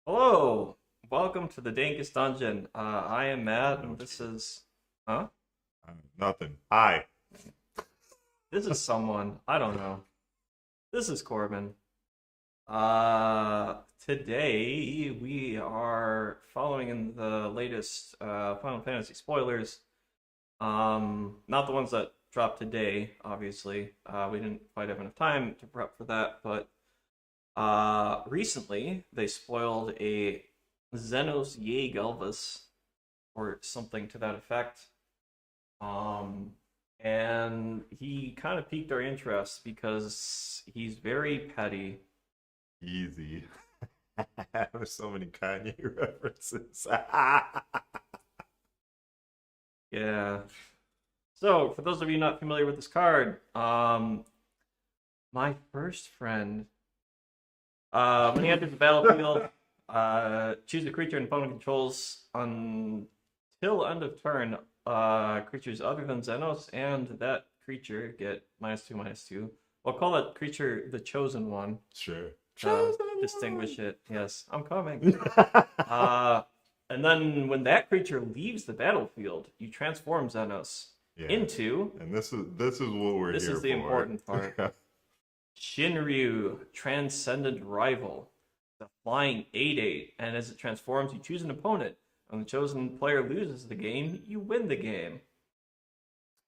Hello, welcome to the Dankest Dungeon. I am Matt, and this is, huh? Nothing. Hi. This is someone I don't know. This is Corbyn. Today we are following in the latest Final Fantasy spoilers. Not the ones that dropped today, obviously. We didn't quite have enough time to prep for that, but recently they spoiled a Zenos yae Galvus or something to that effect. Um, and he kind of piqued our interest because he's very petty. Easy. There's so many Kanye references. Yeah. So, for those of you not familiar with this card, my first friend, when he enters the battlefield, choose a creature an opponent controls until end of turn. Creatures other than Xenos and that creature get -2/-2. We'll call that creature the chosen one. Sure. Distinguish it. Yes, I'm coming. Uh, and then when that creature leaves the battlefield, you transform Xenos Yeah. into. And this is what we're This here is the for. important part. Shinryu, Transcendent Rival. The flying 8/8, and as it transforms, you choose an opponent. When the chosen player loses the game, you win the game.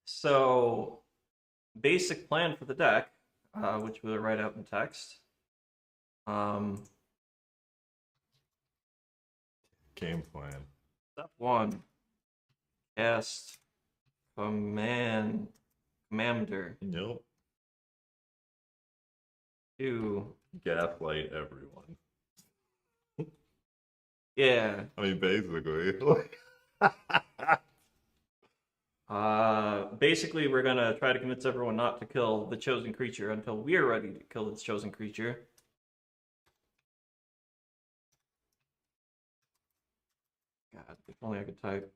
So, basic plan for the deck, which we'll write out in text. Game plan. Step 1, cast Commander. Nope. 2, Gaslight everyone. yeah. I mean, basically. Basically, we're gonna try to convince everyone not to kill the chosen creature until we're ready to kill this chosen creature. God, if only I could type.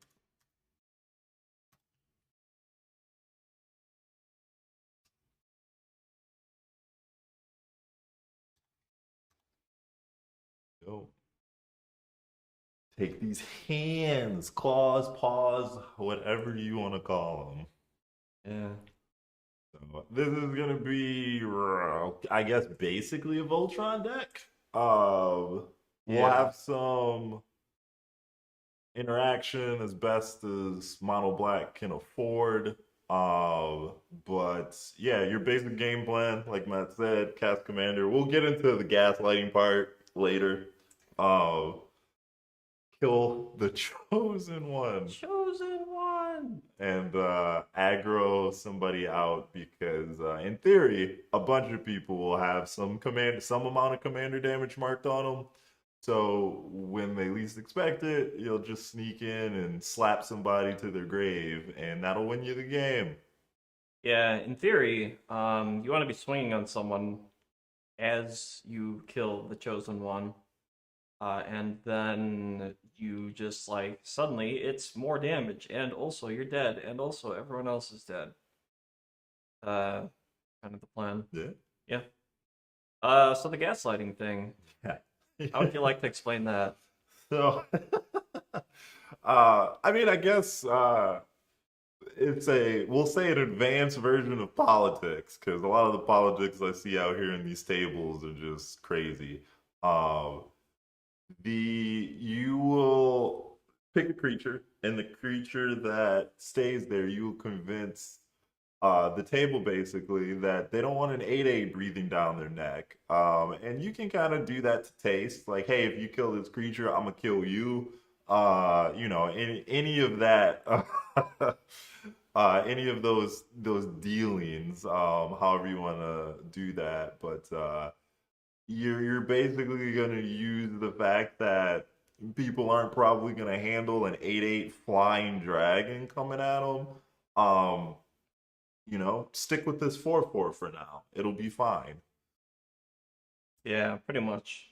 Yo. Take these hands, claws, paws, whatever you want to call them. Yeah. So this is gonna be, I guess, basically a Voltron deck. We'll Yeah. have some interaction as best as Mono Black can afford. But yeah, your basic game plan, like Matt said, cast commander. We'll get into the gaslighting part later. Uh, Kill the chosen one Chosen one. and aggro somebody out because in theory a bunch of people will have some amount of commander damage marked on them, so when they least expect it you'll just sneak in and slap somebody to their grave and that'll win you the game. Yeah, in theory, you want to be swinging on someone as you kill the chosen one, and then you just like suddenly it's more damage, and also you're dead, and also everyone else is dead. Uh, Kind of the plan. Yeah. Yeah. So the gaslighting thing. Yeah. How would you like to explain that? So I mean, I guess it's a, we'll say, an advanced version of politics because a lot of the politics I see out here in these tables are just crazy. Um, you will pick a creature, and the creature that stays there, you will convince the table basically that they don't want an 8/8 breathing down their neck. And you can kind of do that to taste, like, hey, if you kill this creature, I'm gonna kill you. Any of that, any of those dealings, however you want to do that, but you're basically gonna use the fact that people aren't probably gonna handle an 8/8 flying dragon coming at them. Um, Stick with this 4/4 for now. It'll be fine. Yeah, pretty much.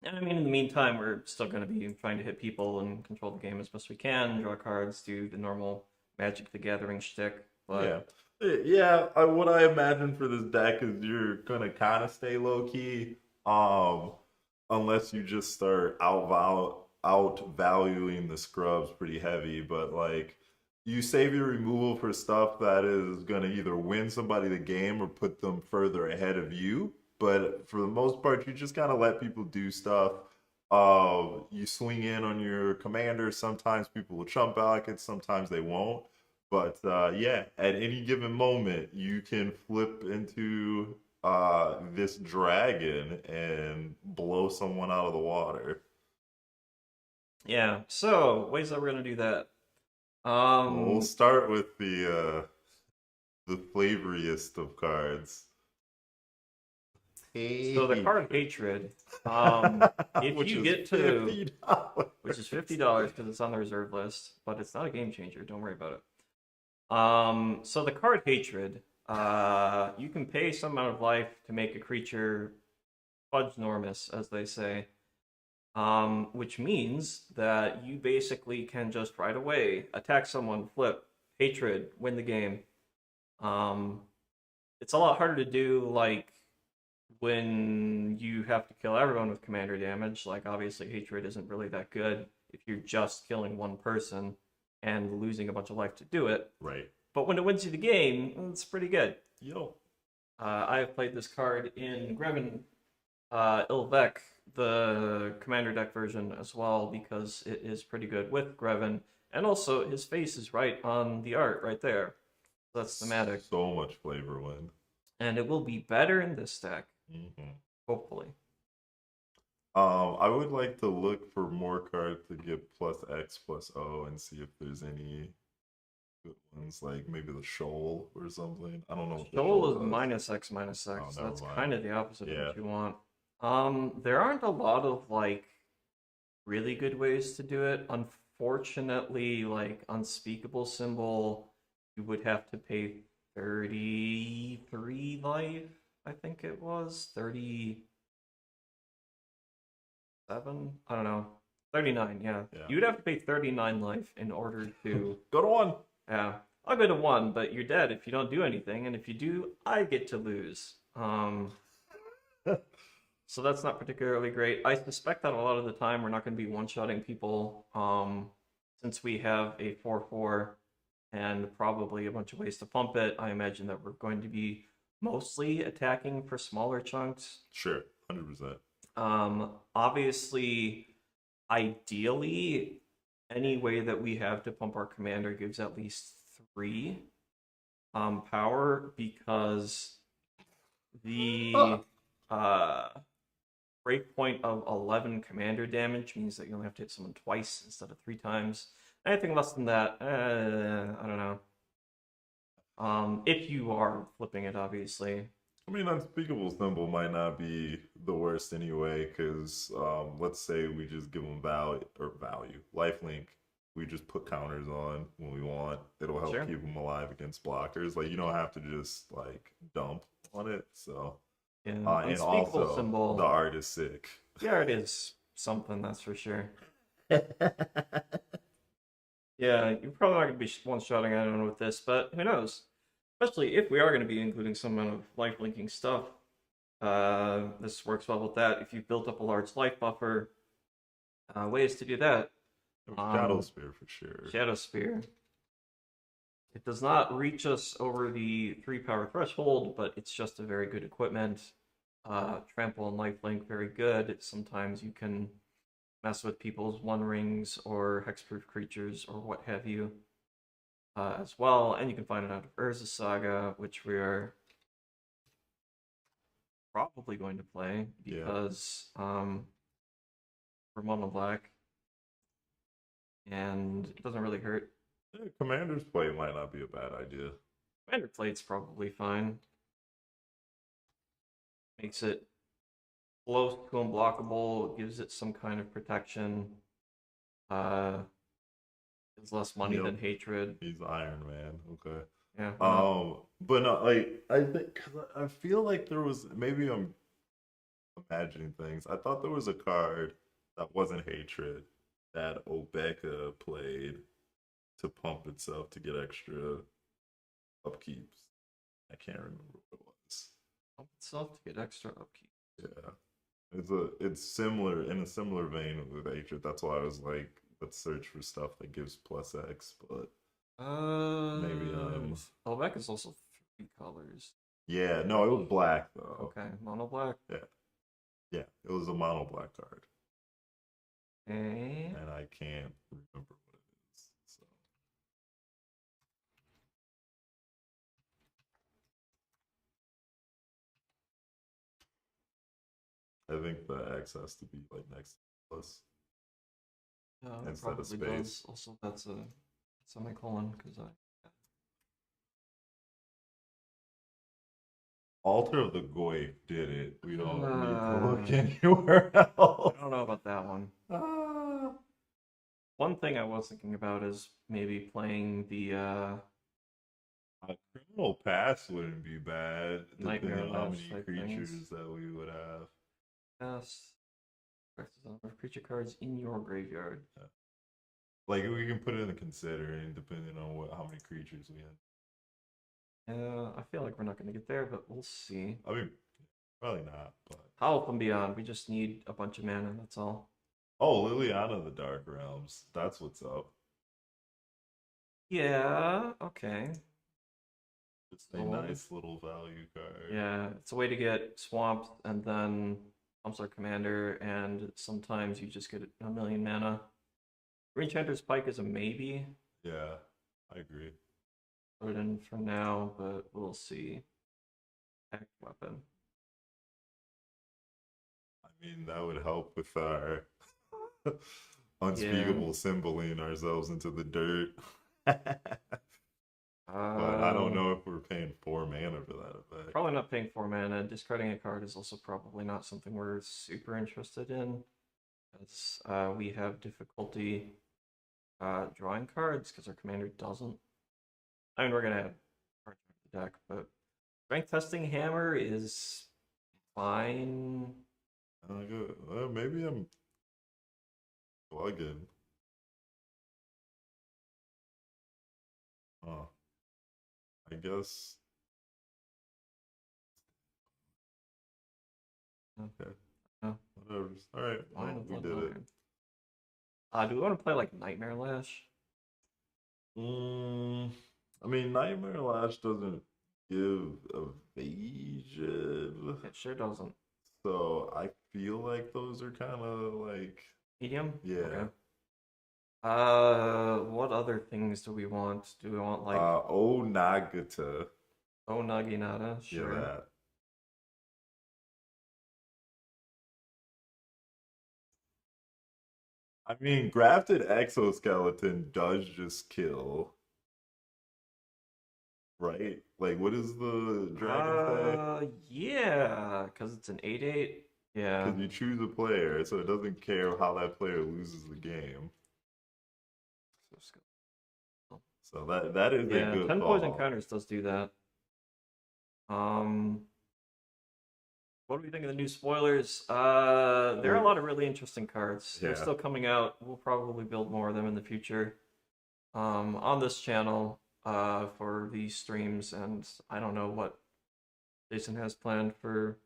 And I mean, in the meantime, we're still going to be trying to hit people and control the game as best we can, draw cards, do the normal Magic the Gathering shtick. Yeah. But Yeah, what I imagine for this deck is you're gonna kind of stay low key. Um, unless you just start outvaluing the scrubs pretty heavy. But like, you save your removal for stuff that is gonna either win somebody the game or put them further ahead of you. But for the most part, you just gotta let people do stuff. You swing in on your commander. Sometimes people will chump back it, sometimes they won't. But yeah, at any given moment, you can flip into this dragon and blow someone out of the water. Yeah. So ways that we're gonna do that. We'll start with the flavoriest of cards. So the card hatred, if Which you is get to, $50. which is $50 because it's on the reserve list, but it's not a game changer. Don't worry about it. So the card hatred, you can pay some amount of life to make a creature fudge normous, as they say. Which means that you basically can just right away attack someone, flip, hatred, win the game. It's a lot harder to do like when you have to kill everyone with commander damage. Like obviously hatred isn't really that good if you're just killing one person and losing a bunch of life to do it. Right. But when it wins you the game, it's pretty good. Yo. I have played this card in Greven Ilvec, the commander deck version as well, because it is pretty good with Greven. And also, his face is right on the art right there. That's thematic. So much flavor win. And it will be better in this deck, hopefully. I would like to look for more cards to give +X+O and see if there's any good ones, like maybe the Shoal or something. I don't know. Shoal is -X/-X. Oh, That's never mind. kind of the opposite of Yeah. what you want. There aren't a lot of like really good ways to do it. Unfortunately, like Unspeakable Symbol, you would have to pay 33 life, I think it was. 37? I don't know. 39, yeah. Yeah. You'd have to pay 39 life in order to Go to 1. yeah. I'll go to 1, but you're dead if you don't do anything, and if you do, I get to lose. So that's not particularly great. I suspect that a lot of the time we're not going to be one-shotting people, since we have a 4/4 and probably a bunch of ways to pump it. I imagine that we're going to be mostly attacking for smaller chunks. Sure. 100%. Obviously, ideally, any way that we have to pump our commander gives at least 3 power, because the breakpoint of 11 commander damage means that you only have to hit someone twice instead of 3 times. Anything less than that, I don't know. If you are flipping it, obviously. I mean, Unspeakable Symbol might not be the worst anyway, because let's say we just give them value, lifelink. We just put counters on when we want. It'll help keep them alive against blockers. Like, you don't have to just like dump on it. So yeah, and also symbol, the art is sick. The art is something, that's for sure. Yeah, you're probably not going to be one-shotting anyone with this, but who knows? Especially if we are going to be including some amount of life-linking stuff. This works well with that. If you've built up a large life buffer, ways to do that. Shadow Spear for sure. Shadow Spear. It does not reach us over the 3 power threshold, but it's just a very good equipment. Trample and lifelink, very good. Sometimes you can mess with people's 1 rings or hexproof creatures or what have you as well. And you can find it out of Urza Saga, which we are probably going to play because we're mono black and it doesn't really hurt. Yeah, Commander's Play might not be a bad idea. Commander Plate's probably fine. Makes it close to unblockable, gives it some kind of protection. It's less money than hatred. He's Iron Man. Okay. Yeah. But no, like I think, cause I feel like there was, maybe I'm imagining things. I thought there was a card that wasn't hatred that Obeka played to pump itself to get extra upkeeps. I can't remember what it was. Pump itself to get extra upkeep. Yeah. It's similar in a similar vein with Hatred. That's why I was like, let's search for stuff that gives plus X, but maybe Spellback is also 3 colors. yeah, no, it was black though. Okay, mono black. Yeah. Yeah, it was a mono black card. Okay. And I can't remember what it is. So I think the X has to be like next to plus It instead of probably space. does. Also, that's a semicolon because I. Altar of the Goy did it. We don't need to look Uh, anywhere I else. don't know about that one. Ah. One thing I was thinking about is maybe playing the A criminal pass wouldn't be bad, Nightmare depending on how Lash many type creatures things. that we would have. Yes. Creature cards in your graveyard. Like we can put it in the considering, depending on how many creatures we have. Yeah, I feel like we're not going to get there, but we'll see. I mean, probably not. But Howl from Beyond. We just need a bunch of mana. That's all. oh, Liliana of the Dark Realms. That's what's up. Yeah. Okay. It's a nice little value card. Yeah, it's a way to get swamped and then pumps our commander, and sometimes you just get a million mana. Enchanter's Pike is a maybe. Yeah, I agree. Put it in for now, but we'll see. Act weapon. I mean, that would help with our unspeakable symboling ourselves into the dirt. But I don't know if we're paying 4 mana for that effect. Probably not paying 4 mana. Discarding a card is also probably not something we're super interested in. As we have difficulty drawing cards because our commander doesn't. I mean, we're going to have cards in the deck, but Strength Testing Hammer is fine. Maybe I'm plugging. Huh. I guess. Okay. No. Whatever. All right. Well, we did it. Do we want to play like Nightmare Lash? I mean, Nightmare Lash doesn't give evasion. It sure doesn't. So I feel like those are kind of like medium. Yeah. Okay. What other things do we want? Do we want like Oh Nagata? Oh Naginata? Sure. Yeah, that. I mean, grafted exoskeleton does just kill, right? Like, what is the dragon say? Yeah, because it's an 8/8. Yeah. Because you choose a player, so it doesn't care how that player loses the game. So that is a good 10 call. poison counters does do that. What do we think of the new spoilers? There are a lot of really interesting cards. Yeah. They're still coming out. We'll probably build more of them in the future. On this channel, for these streams, and I don't know what Jason has planned for.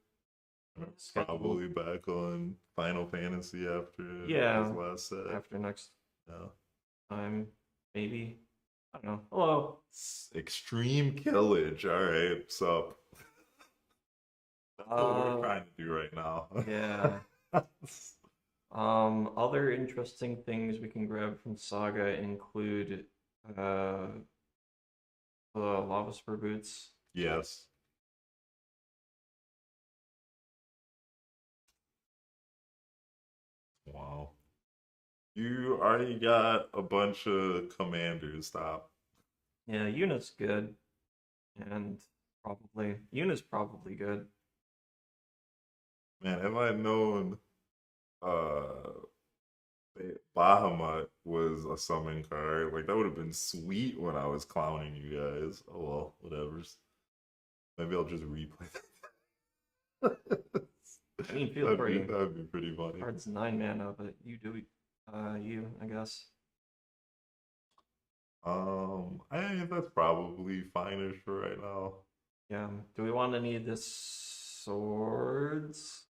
Probably back on Final Fantasy after his last set. After next No. time, maybe. I don't know. Hello. Extreme Killage. All right, so that's what we're trying to do right now. Yeah. Other interesting things we can grab from Saga include the Lava Spur Boots. Yes. Wow. You already got a bunch of commanders. Stop. Yeah, Yuna's good. And Yuna's probably good. Man, if I known Bahamut was a summon card, like that would have been sweet when I was clowning you guys. Oh well, whatever's. Maybe I'll just replay that. I mean, feel free. That'd be pretty funny. Card's 9 mana, but you do I guess. I think that's probably fine-ish for right now. Yeah. Do we want any of this swords?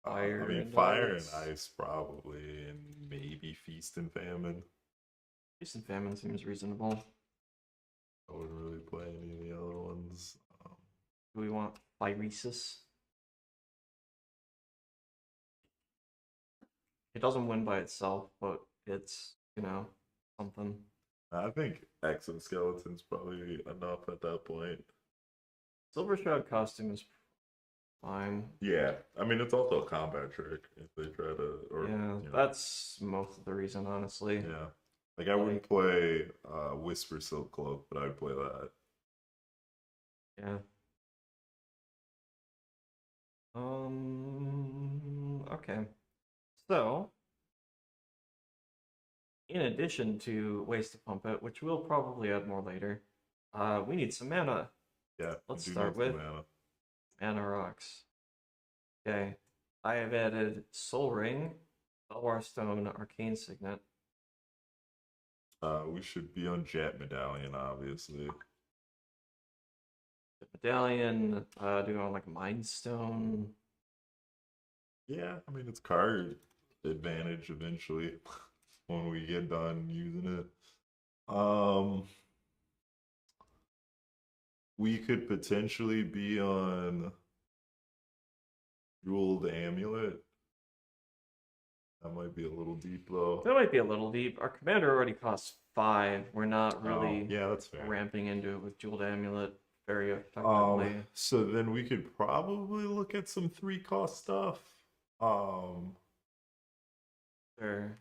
Fire I mean, and fire and ice. ice probably, and maybe feast and famine. Feast and famine seems reasonable. I wouldn't really play any of the other ones. Do we want Phyresis? It doesn't win by itself, but it's, something. I think exoskeleton's probably enough at that point. Silver Shroud costume is fine. Yeah, I mean it's also a combat trick if they try to, or Yeah, that's most of the reason, honestly. yeah. Like I wouldn't play Whisper Silk Cloak, but I'd play that. Yeah. Okay. So, in addition to Waste to Pump It, which we'll probably add more later, we need some mana. Yeah, Let's do start need some with mana. Mana Rocks. Okay. I have added Soul Ring, Belwar Stone, Arcane Signet. We should be on Jet Medallion, obviously. The Medallion, do you want like Mind Stone? Yeah, I mean it's card advantage eventually when we get done using it. We could potentially be on Jeweled Amulet. That might be a little deep though. That might be a little deep. Our commander already costs 5. We're not really Yeah, that's fair. ramping into it with Jeweled Amulet very effectively. So then we could probably look at some 3-cost stuff. Sure.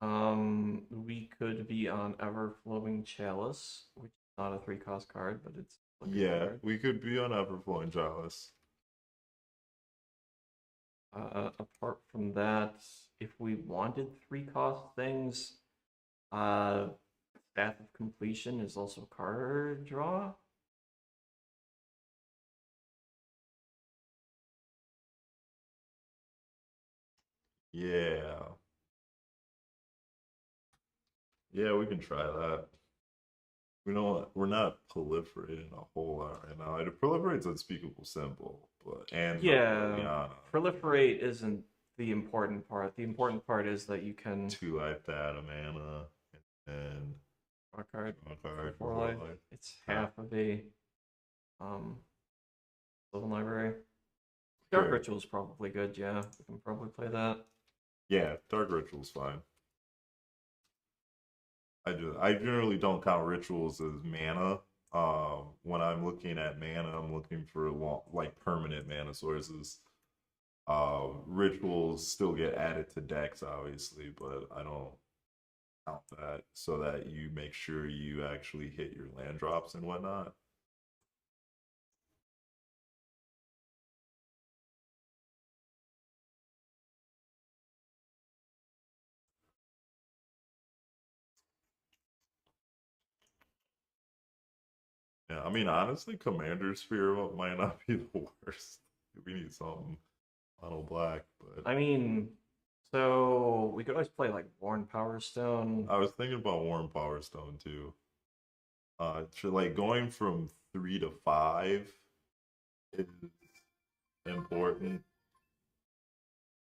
We could be on Everflowing Chalice, which is not a 3-cost card, but it's a good Yeah, card. we could be on Everflowing Chalice. Apart from that, if we wanted 3-cost things, Staff of Completion is also card draw. Yeah. Yeah, we can try that. We're not proliferating a whole lot right now. It proliferates Unspeakable Symbol, but Yeah, proliferate isn't the important part. The important part is that you can 2 life that, a mana, and draw a card a card for for life. life. It's half of a Sylvan Library. Dark Sure. Ritual is probably good, yeah. We can probably play that. Yeah, Dark Ritual's fine. I generally don't count rituals as mana. When I'm looking at mana, I'm looking for like permanent mana sources. Rituals still get added to decks, obviously, but I don't count that so that you make sure you actually hit your land drops and whatnot. Yeah, I mean, honestly, Commander Sphere might not be the worst. We need something mono black, but I mean, so we could always play like Worn Power Stone. I was thinking about Warren Power Stone too. Like going from 3 to 5 is important.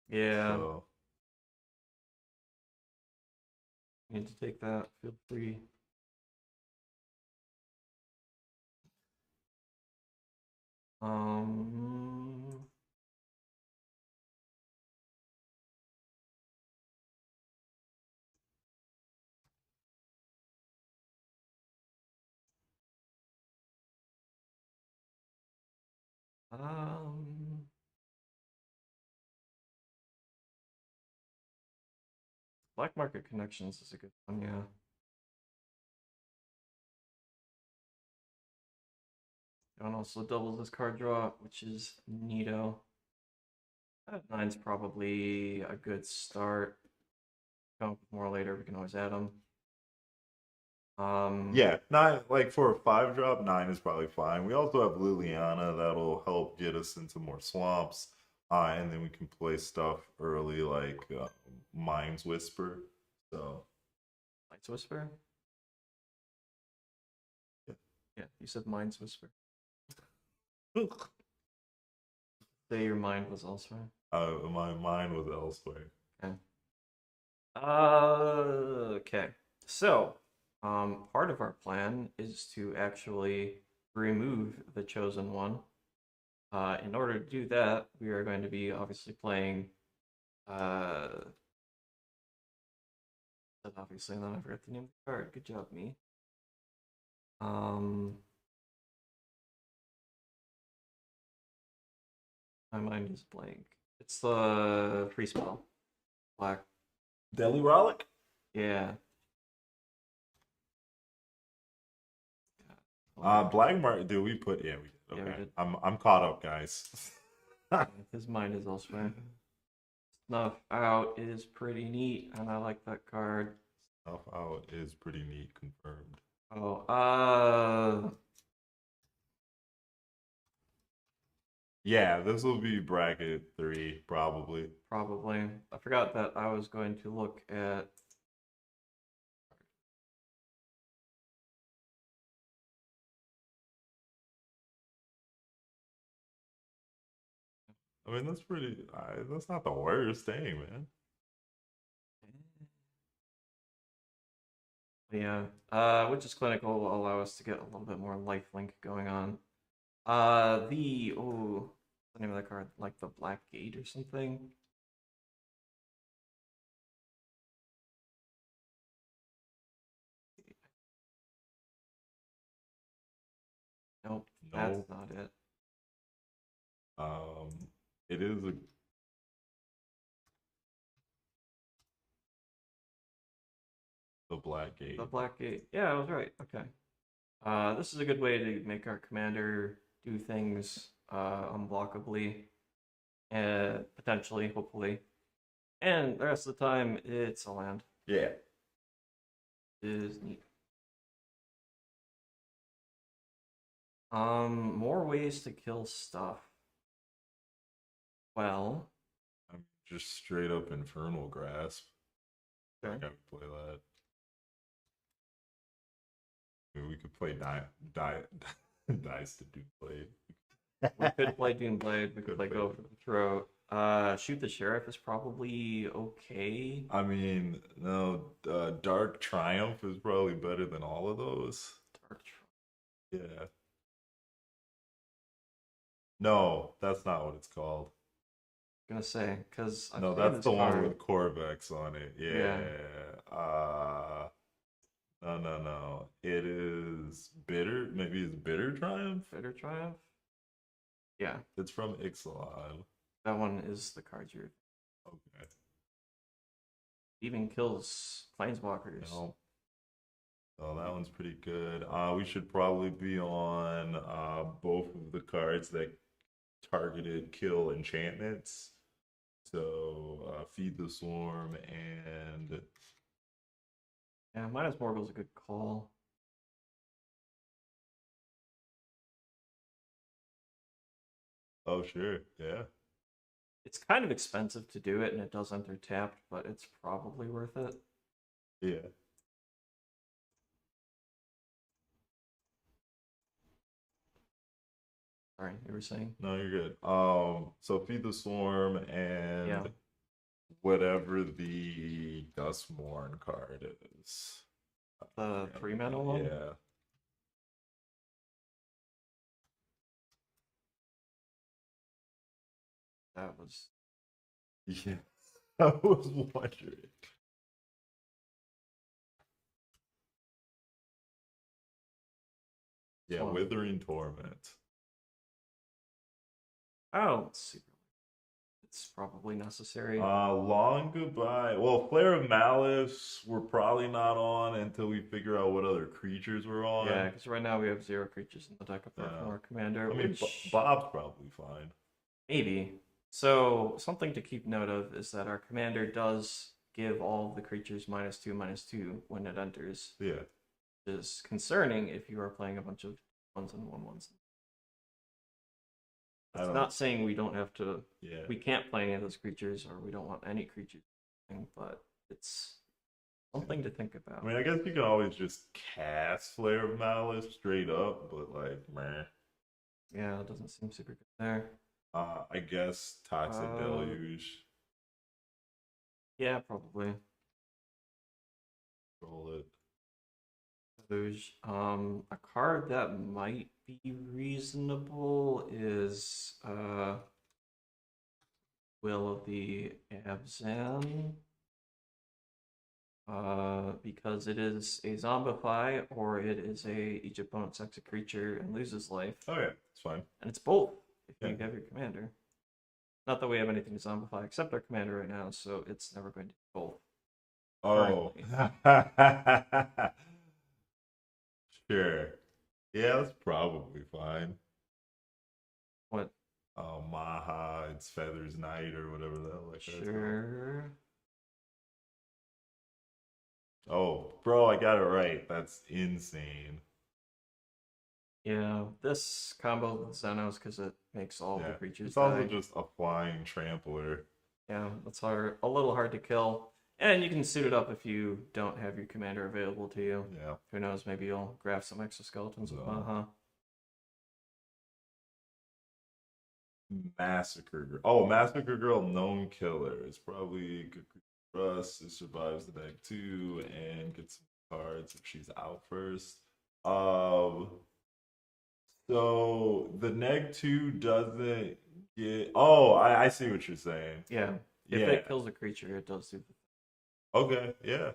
Yeah, So need to take that. Feel free. Um, um, Black Market Connections is a good one, yeah. And also doubles this card draw, which is neato. 9's probably a good start. Come up with more later. We can always add them. yeah, 9, like for a 5-drop, 9 is probably fine. We also have Liliana that'll help get us into more swamps. And then we can play stuff early like Mind's Whisper. So Light's Whisper? yeah. Yeah, you said Mind's Whisper. say your mind was elsewhere. My mind was elsewhere. Okay. Okay. So, part of our plan is to actually remove the chosen one. In order to do that, we are going to be obviously playing. Obviously, and then I forgot the name of the card. Good job, me. My mind is blank. It's the free spell. Black. Deli Rollick? Yeah. Black Market. Did we put? Yeah, we did. Okay, Yeah, we did. I'm caught up, guys. His mind is elsewhere. Snuff Out is pretty neat, and I like that card. Snuff Out is pretty neat. Confirmed. Oh, Yeah, this will be bracket 3, probably. probably. I forgot that I was going to look at. I mean, that's pretty. That's not the worst thing, man. Yeah, which is clinical will allow us to get a little bit more lifelink going on. What's the name of that card? Like the Black Gate or something? Nope, that's Nope. not it. It is a. The Black Gate. The Black Gate. Yeah, I was right. Okay. This is a good way to make our commander do things unblockably, potentially, hopefully. And the rest of the time, it's a land. Yeah. It is neat. More ways to kill stuff. Well, I'm just straight up Infernal Grasp. sure. I gotta play that. I mean, we could play dice to do play. We could play Doomblade. We could play play Go for the Throat. Shoot the Sheriff is probably okay. I mean, no, Dark Triumph is probably better than all of those. Dark Yeah. No, that's not what it's called. Gonna say, because No, that's the one with Corvex on it. Yeah. Yeah. No. It is Bitter. Maybe it's Bitter Triumph. Bitter Triumph? Yeah, It's from Ixalan. that one is the card you're. Okay. Even kills Planeswalkers. No. So that one's pretty good. We should probably be on both of the cards that targeted kill enchantments. So Feed the Swarm and Yeah, minus Morgul's a good call. oh sure, yeah. It's kind of expensive to do it, and it does enter tapped, but it's probably worth it. Yeah. Sorry, you were saying? No, you're good. So Feed the Swarm and Yeah. whatever the Dustmourn card is. The 3-mana one? Yeah. That was. Yeah. I was wondering. Yeah, Well, Withering Torment. I don't see. It's probably necessary. Long Goodbye. Well, Flare of Malice, we're probably not on until we figure out what other creatures we're on. Yeah, because right now we have 0 creatures in the deck apart from our commander. I mean, which... Bob's probably fine. Maybe. So, something to keep note of is that our commander does give all of the creatures -2/-2 when it enters. Yeah. Which is concerning if you are playing a bunch of 1s and 1/1s. It's not saying we don't have to. Yeah. We can't play any of those creatures, or we don't want any creatures, but it's something to think about. I mean, I guess you can always just cast Flare of Malice straight up, but like, meh. Yeah, it doesn't seem super good there. I guess Toxic Deluge. Yeah, probably. Roll it. There's a card that might be reasonable is Will of the Abzan. Because it is a zombify or it is each opponent sacks a creature and loses life. Oh yeah, it's fine. And it's both if Yeah. you have your commander. Not that we have anything to zombify except our commander right now, so it's never going to be both. Oh. Sure. Yeah, that's probably fine. What? Oh, Maha, it's Feathers Night or whatever the hell like that. Sure. Oh, bro, I got it right. That's insane. Yeah, this combo with Zenos because it makes all the creatures it's also die. just a flying trampler. Yeah, that's hard, a little hard to kill. And you can suit it up if you don't have your commander available to you. Yeah. Who knows, maybe you'll grab some exoskeletons with Maha. Massacre Girl. Oh, Massacre Girl, known killer. It's probably good for us. It survives the deck too and gets some cards if she's out first. So the neg 2 doesn't get. Oh, I see what you're saying. Yeah. If it kills a creature, it does do the. Okay, yeah.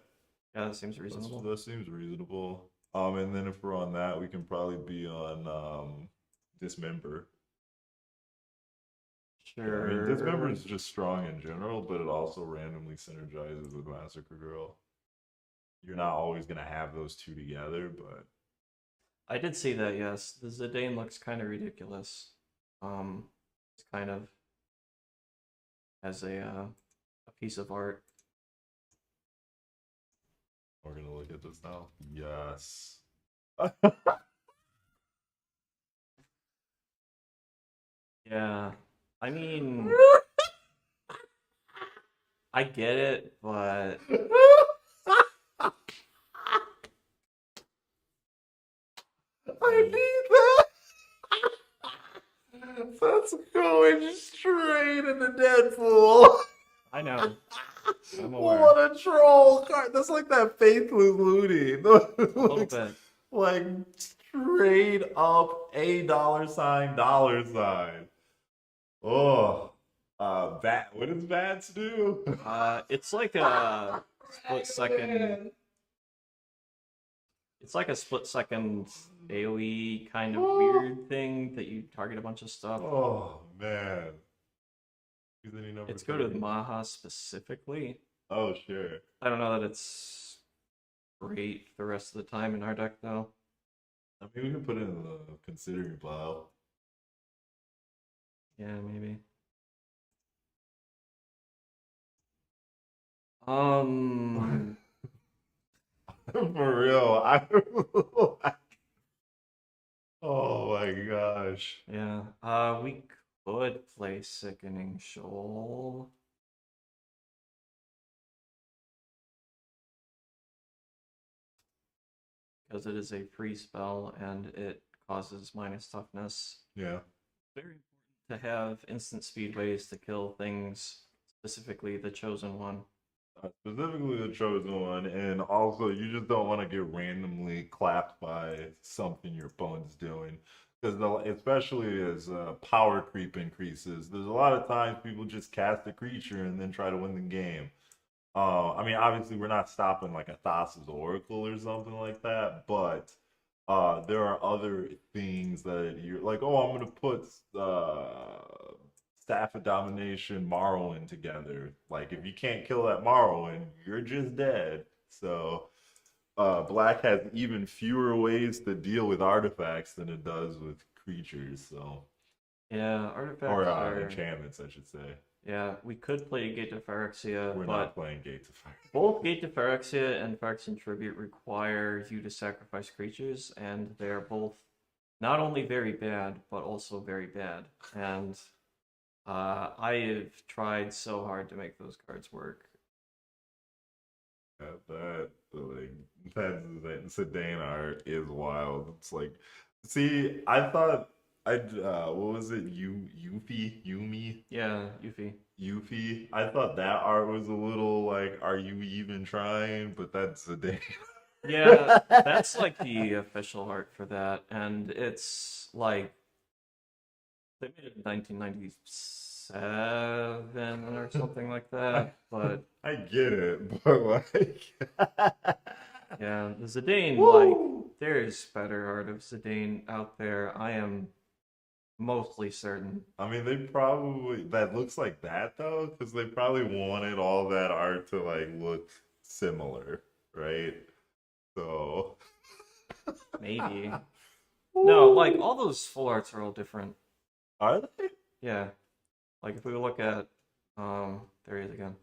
Yeah, that seems reasonable. That seems reasonable. And then if we're on that, we can probably be on Dismember. Sure. I mean, Dismember is just strong in general, but it also randomly synergizes with Massacre Girl. You're not always gonna have those two together, but I did see that. Yes, the Zidane looks kind of ridiculous. It's kind of as a piece of art. we're gonna look at this now. Yes. Yeah, I mean, I get it, but I need that. That's going straight into Deadpool. I know. I'm aware. What a troll card. That's like that faithless looting. A little bit. Like straight up $$. Oh. Bat. What does bats do? It's like a split second. It's like a split second AoE kind of weird thing that you target a bunch of stuff. Oh man. It's good with Maha specifically. Oh sure. I don't know that it's great the rest of the time in our deck though. I mean, we can put it in the considering pile. Yeah, maybe. For real, oh my gosh. Yeah. We could play Sickening Shoal. Because it is a free spell and it causes minus toughness. Yeah. Very important to have instant speed ways to kill things, specifically the Chosen One. Specifically the Chosen One, and also you just don't want to get randomly clapped by something your opponent's doing. Because especially as power creep increases, there's a lot of times people just cast a creature and then try to win the game. I mean, obviously, we're not stopping like a Thassa's Oracle or something like that, but there are other things that you're like, oh, I'm gonna put Staff of Domination Morrowind together. Like, if you can't kill that Morrowind, you're just dead. So, Black has even fewer ways to deal with artifacts than it does with creatures. So, yeah, artifacts or enchantments, I should say. Yeah, we could play Gate to Phyrexia. We're not playing Gate to Phyrexia. Both Gate to Phyrexia and Phyrexian Tribute require you to sacrifice creatures, and they're both not only very bad, but also very bad. And I have tried so hard to make those cards work. That Zidane art is wild. It's like, see, I thought what was it? Yumi? Yeah, Yuffie. Yuffie. I thought that art was a little like, are you even trying? But that's a day. Yeah, that's like the official art for that, and it's like they made it in 1997 or something like I, that. But I get it, but like, yeah, the Zidane, like, woo! there's better art of Zidane out there. I am mostly certain. I mean, they probably that looks like that though, because they probably wanted all that art to like look similar, right? So, Maybe. No, like woo! all those full arts are all different. Are they? Yeah. Like if we look at there he is again.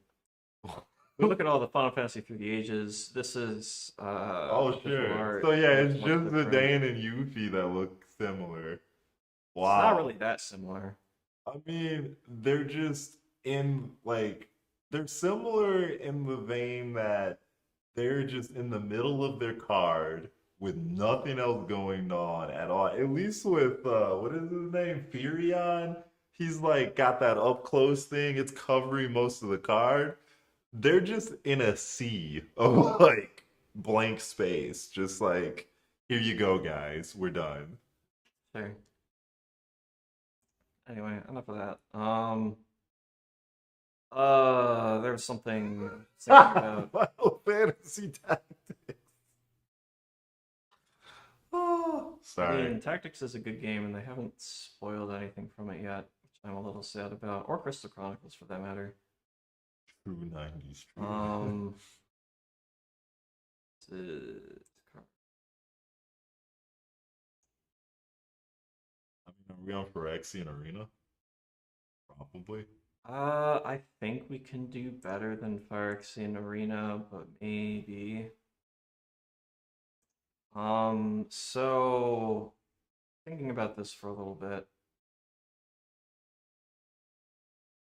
We look at all the Final Fantasy through the ages. This is Oh, official sure. So art. yeah, It looks it's much just the different. Dane and Yuffie that look similar. It's not really Wow. that similar. I mean, they're just in like they're similar in the vein that they're just in the middle of their card with nothing else going on at all. At least with what is his name? Furion. He's like got that up close thing. It's covering most of the card. They're just in a sea of like blank space. Just like, here you go, guys. We're done. Sure. Anyway, enough of that. There's something I was thinking about. Final Fantasy Tactics. Oh, I sorry. mean, Tactics is a good game, and they haven't spoiled anything from it yet, which I'm a little sad about. Or Crystal Chronicles, for that matter. True 90s, true. Um, uh, I mean, are we on Phyrexian Arena? Probably. I think we can do better than Phyrexian Arena, but maybe. So thinking about this for a little bit,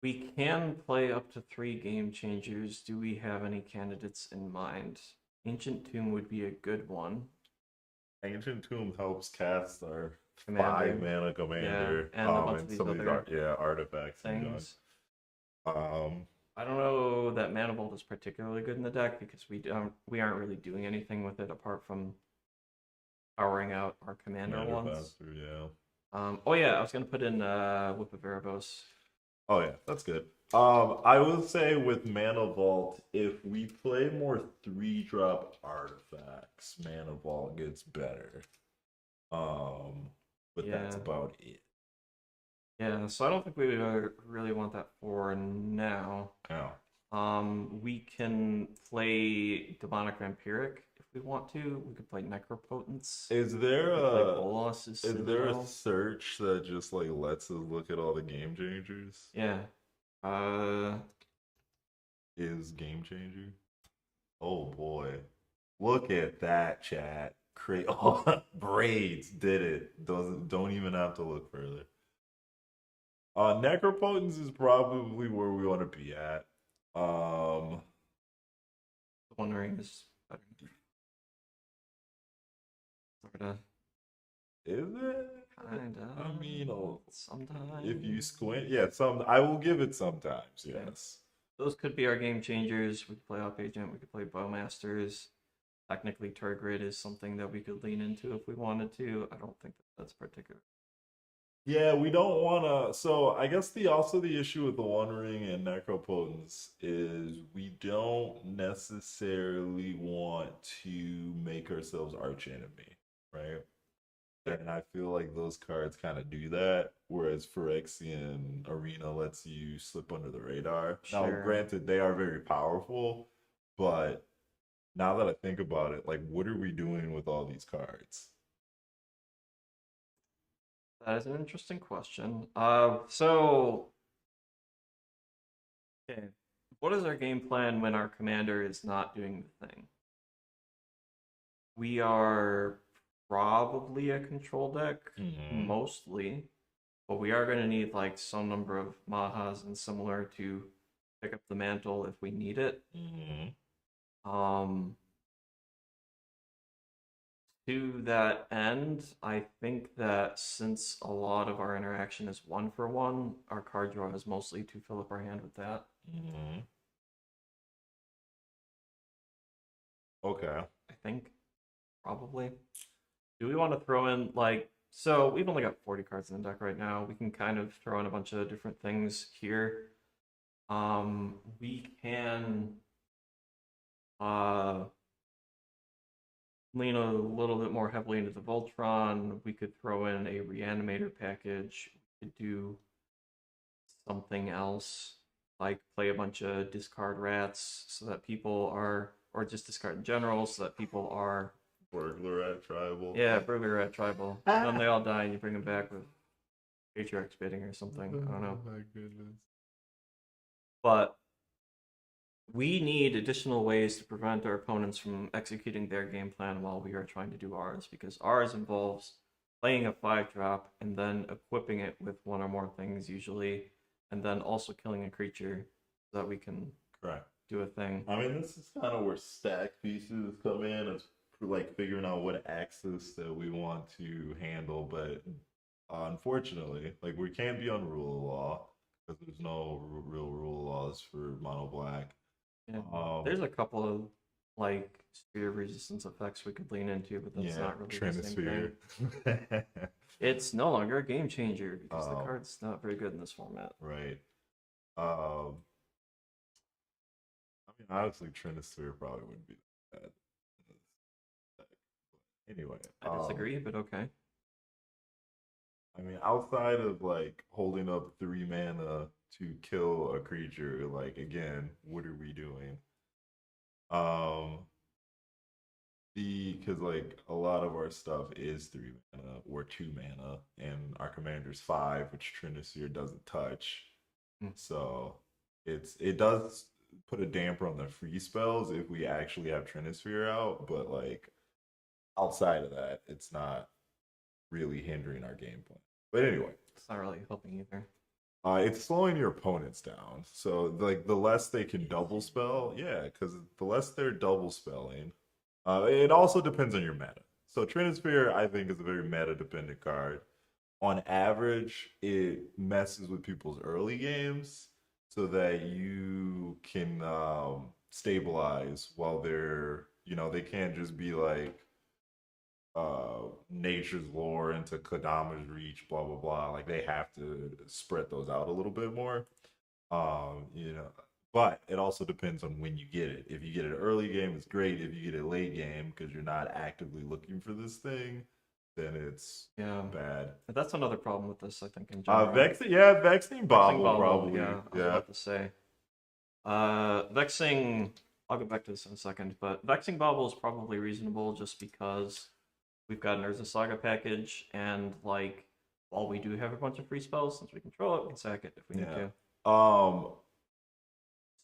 we can play up to 3 game changers. Do we have any candidates in mind? Ancient Tomb would be a good one. Ancient Tomb helps cast our five Commander, mana yeah, commander, and a bunch of and these some of these other artifacts and junk. things. Um, I don't know that Mana Bolt is particularly good in the deck because we aren't really doing anything with it apart from powering out our commander Commander ones. faster, yeah. Oh yeah, I was gonna put in Whip of Erebos. Oh yeah, that's good. I would say with Mana Vault, if we play more 3-drop artifacts, Mana Vault gets better. But that's Yeah, about it. yeah. So I don't think we really want that for now. Yeah. We can play Demonic Vampiric if we want to. We could play Necropotence. Is there We could play a Bolas's is there a Citadel. search that just like lets us look at all the game changers? Yeah. Uh, Is game changer? Oh boy. Look at that chat. Create oh, braids did it. Don't even have to look further. Necropotence is probably where we want to be at. the One Ring is better. Sorta. Is it? Kinda. I mean, Sometimes. if you squint, yeah, some I will give it sometimes, Yeah. yes. Those could be our game changers. We could play Op Agent. We could play Bowmasters. Technically, Turgid is something that we could lean into if we wanted to. I don't think that's particular. Yeah, we don't want to. So I guess the issue with the One Ring and Necropotence is we don't necessarily want to make ourselves arch enemy, right? And I feel like those cards kind of do that, whereas Phyrexian Arena lets you slip under the radar. Now, Sure. granted, they are very powerful, but now that I think about it, like, what are we doing with all these cards? That is an interesting question. So, okay. What is our game plan when our commander is not doing the thing? We are probably a control deck, Hmm. mostly, but we are going to need like some number of Mahas and similar to pick up the mantle if we need it. Hmm. Um, To that end, I think that since a lot of our interaction is 1-for-1, our card draw is mostly to fill up our hand with that. Mm-hmm. Okay. I think, probably. Do we want to throw in, like, so we've only got 40 cards in the deck right now. We can kind of throw in a bunch of different things here. We can lean a little bit more heavily into the Voltron. We could throw in a Reanimator package. We could do something else, like play a bunch of discard rats so that people are, or just discard in general so that people are. Burglar at tribal. Yeah, burglar rat tribal. And then they all die and you bring them back with Patriarch's bidding or something. I don't know. Oh my goodness. But we need additional ways to prevent our opponents from executing their game plan while we are trying to do ours, because ours involves playing a 5-drop and then equipping it with one or more things usually, and then also killing a creature so that we can Correct. do a thing. I mean, this is kind of where stack pieces come in. It's like figuring out what axis that we want to handle, but unfortunately, like we can't be on rule of law because there's no real rule of laws for mono black. Yeah. There's a couple of like sphere resistance effects we could lean into, but that's not really the same thing. It's no longer a game changer because the card's not very good in this format. Right. I mean, honestly, Trinisphere probably wouldn't be that bad. Anyway, I disagree, but okay. I mean, outside of like holding up 3 mana to kill a creature, like again, what are we doing? Because like a lot of our stuff is 3 mana or 2 mana, and our commander's 5, which Trinisphere doesn't touch. So it does put a damper on the free spells if we actually have Trinisphere out, but like outside of that, it's not really hindering our game plan. But anyway, it's not really helping either. It's slowing your opponents down. So like the less they can double spell, yeah, because the less they're double spelling. It also depends on your meta. So Trinisphere, I think, is a very meta dependent card. On average, it messes with people's early games so that you can stabilize while they're, they can't just be like nature's lore into Kodama's reach, blah blah blah. Like they have to spread those out a little bit more. But it also depends on when you get it. If you get it early game, it's great. If you get it late game because you're not actively looking for this thing, then it's bad. But that's another problem with this, I think, in general. Vexing Bobble probably. Yeah, I was about to say. Vexing, I'll get back to this in a second, but Vexing Bobble is probably reasonable just because we've got an Urza Saga package, and like, while we do have a bunch of free spells, since we control it, we can sack it if we need to.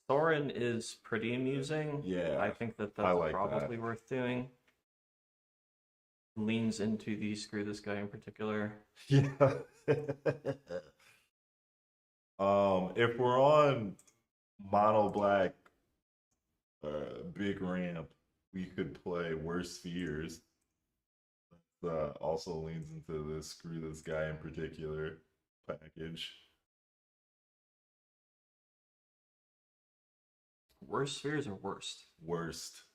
Thorin is pretty amusing. Yeah. I think that's probably worth doing. Leans into the screw this guy in particular. Yeah. If we're on mono black big ramp, we could play Worse Fears. Also leans into the screw this guy in particular package. Worst spheres or worst? Worst.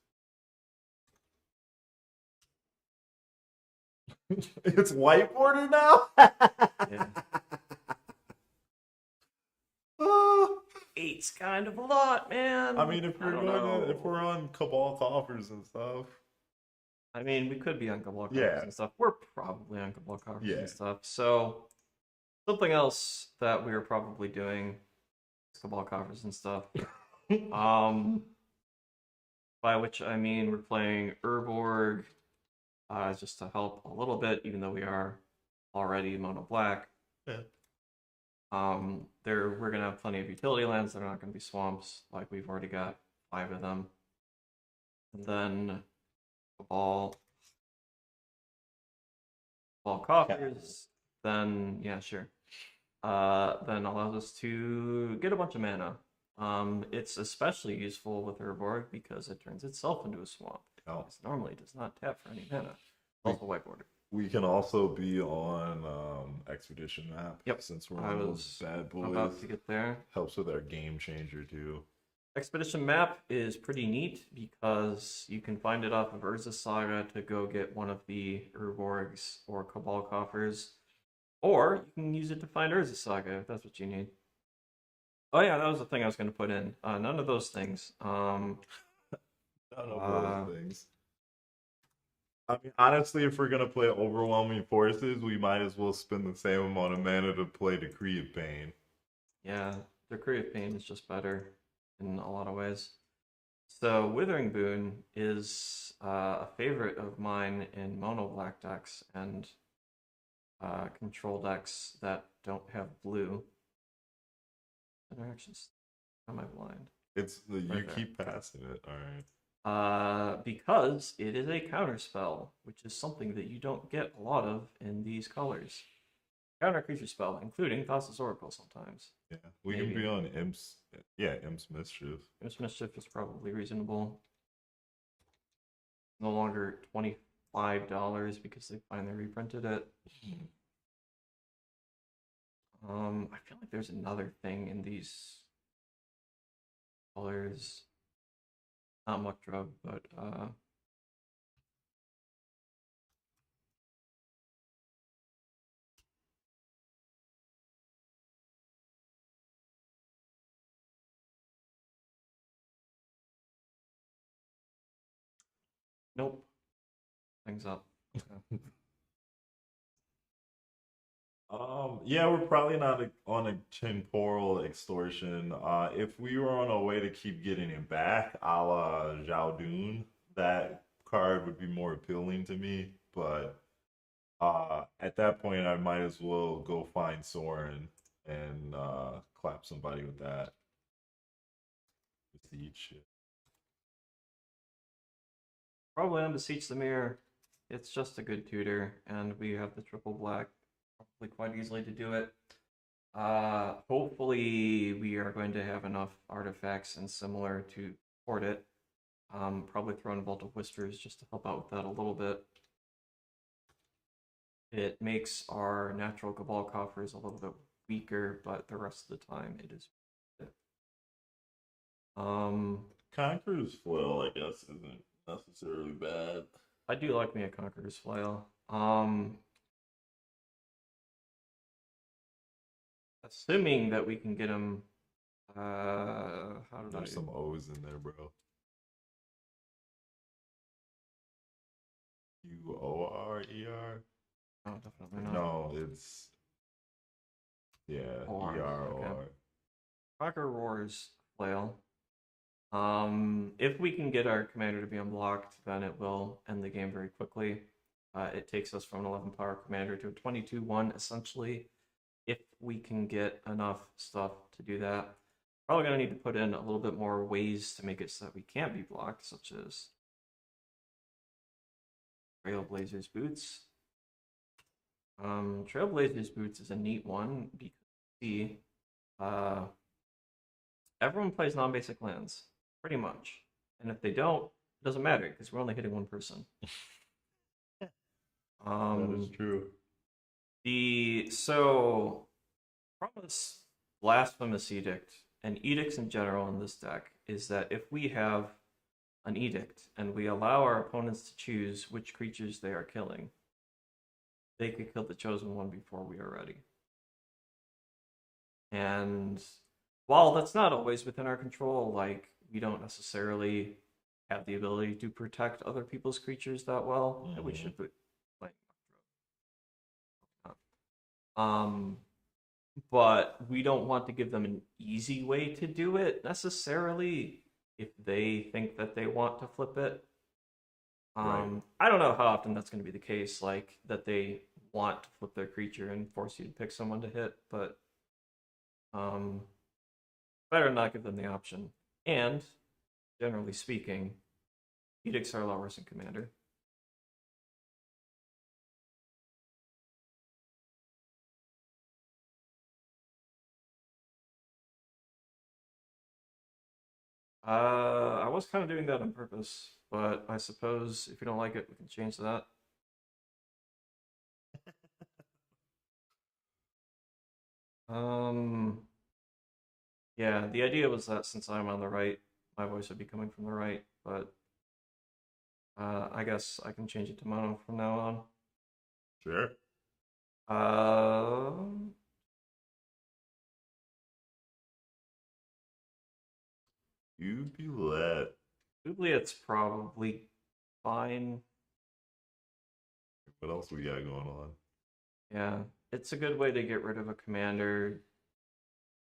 It's white border now? Yeah. 8's kind of a lot, man. I mean, if we're on Cabal Coffers and stuff. I mean, we could be on Cabal Coffers and stuff. We're probably on Cabal Coffers and stuff. So, something else that we are probably doing is Cabal Coffers and stuff. By which I mean we're playing Urborg, just to help a little bit, even though we are already mono black. Yeah. We're gonna have plenty of utility lands. They're not gonna be swamps. Like we've already got 5 of them. And then Cabal Coffers. Then sure. Then allows us to get a bunch of mana. It's especially useful with Urborg because it turns itself into a swamp. Because normally it does not tap for any mana. Also whiteboarded. We can also be on Expedition Map. Yep. Since we're I on those was bad boys. about to get there. Helps with our game changer too. Expedition Map is pretty neat because you can find it off of Urza's Saga to go get one of the Urborgs or Cabal coffers, or you can use it to find Urza's Saga if that's what you need. Oh yeah, that was the thing I was going to put in. None of those things. None of those things. I mean, honestly, if we're gonna play Overwhelming Forces, we might as well spend the same amount of mana to play Decree of Pain. Yeah, Decree of Pain is just better in a lot of ways. So Withering Boon is a favorite of mine in mono black decks and control decks that don't have blue. Interactions. Am I blind? It's the you Right there. keep passing it. All right. Because it is a counterspell, which is something that you don't get a lot of in these colors. Counter creature spell, including Thassa's Oracle sometimes. Yeah, we can be on Imps. Yeah, Imps Mischief. Imps Mischief is probably reasonable. No longer $25 because they finally reprinted it. I feel like there's another thing in these colors. Not Muck Drug, but nope. Things up. Okay. Yeah, we're probably not on a temporal extortion. If we were on a way to keep getting it back, a la Zhao Dun, that card would be more appealing to me. But at that point, I might as well go find Soren and clap somebody with that. Beseech shit. Probably on Beseech the Mirror. It's just a good tutor, and we have the triple black probably quite easily to do it. Hopefully we are going to have enough artifacts and similar to support it. Probably throw in Vault of Whispers just to help out with that a little bit. It makes our natural Cabal coffers a little bit weaker, but the rest of the time it is. Conqueror's Flail, I guess, isn't necessarily bad. I do like me a Conqueror's Flail. Assuming that we can get him. How did There's some O's in there, bro. Uorer? Oh, definitely not. No, it's O-R, EROR. okay. Conqueror Roar's Flail. If we can get our commander to be unblocked, then it will end the game very quickly. It takes us from an 11 power commander to a 22-1 essentially. If we can get enough stuff to do that, probably gonna need to put in a little bit more ways to make it so that we can't be blocked, such as Trailblazer's Boots. Trailblazer's Boots is a neat one because everyone plays non-basic lands, pretty much. And if they don't, it doesn't matter because we're only hitting one person. That is true. So Promise Blasphemous Edict and edicts in general in this deck is that if we have an edict and we allow our opponents to choose which creatures they are killing, they could kill the chosen one before we are ready. And while that's not always within our control, like we don't necessarily have the ability to protect other people's creatures that well, and we should be playing. But we don't want to give them an easy way to do it necessarily if they think that they want to flip it. Right. I don't know how often that's going to be the case, like that they want to flip their creature and force you to pick someone to hit, but better not give them the option. And generally speaking, edicts are a lot worse than Commander. I was kind of doing that on purpose, but I suppose if you don't like it, we can change that. Yeah, the idea was that since I'm on the right, my voice would be coming from the right, but I guess I can change it to mono from now on. Sure. Um, You be lit. it's probably fine. What else we got going on? Yeah, it's a good way to get rid of a commander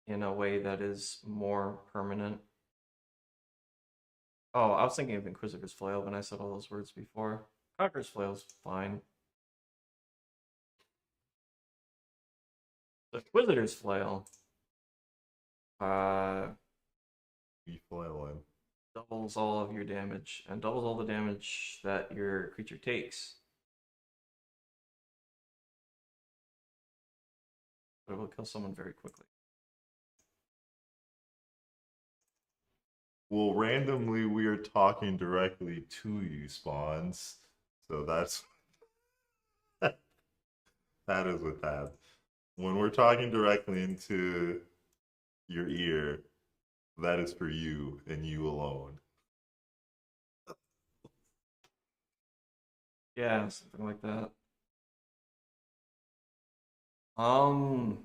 in a way that is more permanent. Oh, I was thinking of Inquisitor's Flail when I said all those words before. Conqueror's Flail's fine. The Inquisitor's Flail uh, You flailing. doubles all of your damage and doubles all the damage that your creature takes. But it will kill someone very quickly. Well, randomly we are talking directly to you, spawns. So that's that is what that. When we're talking directly into your ear, that is for you and you alone. Yeah, something like that. Um,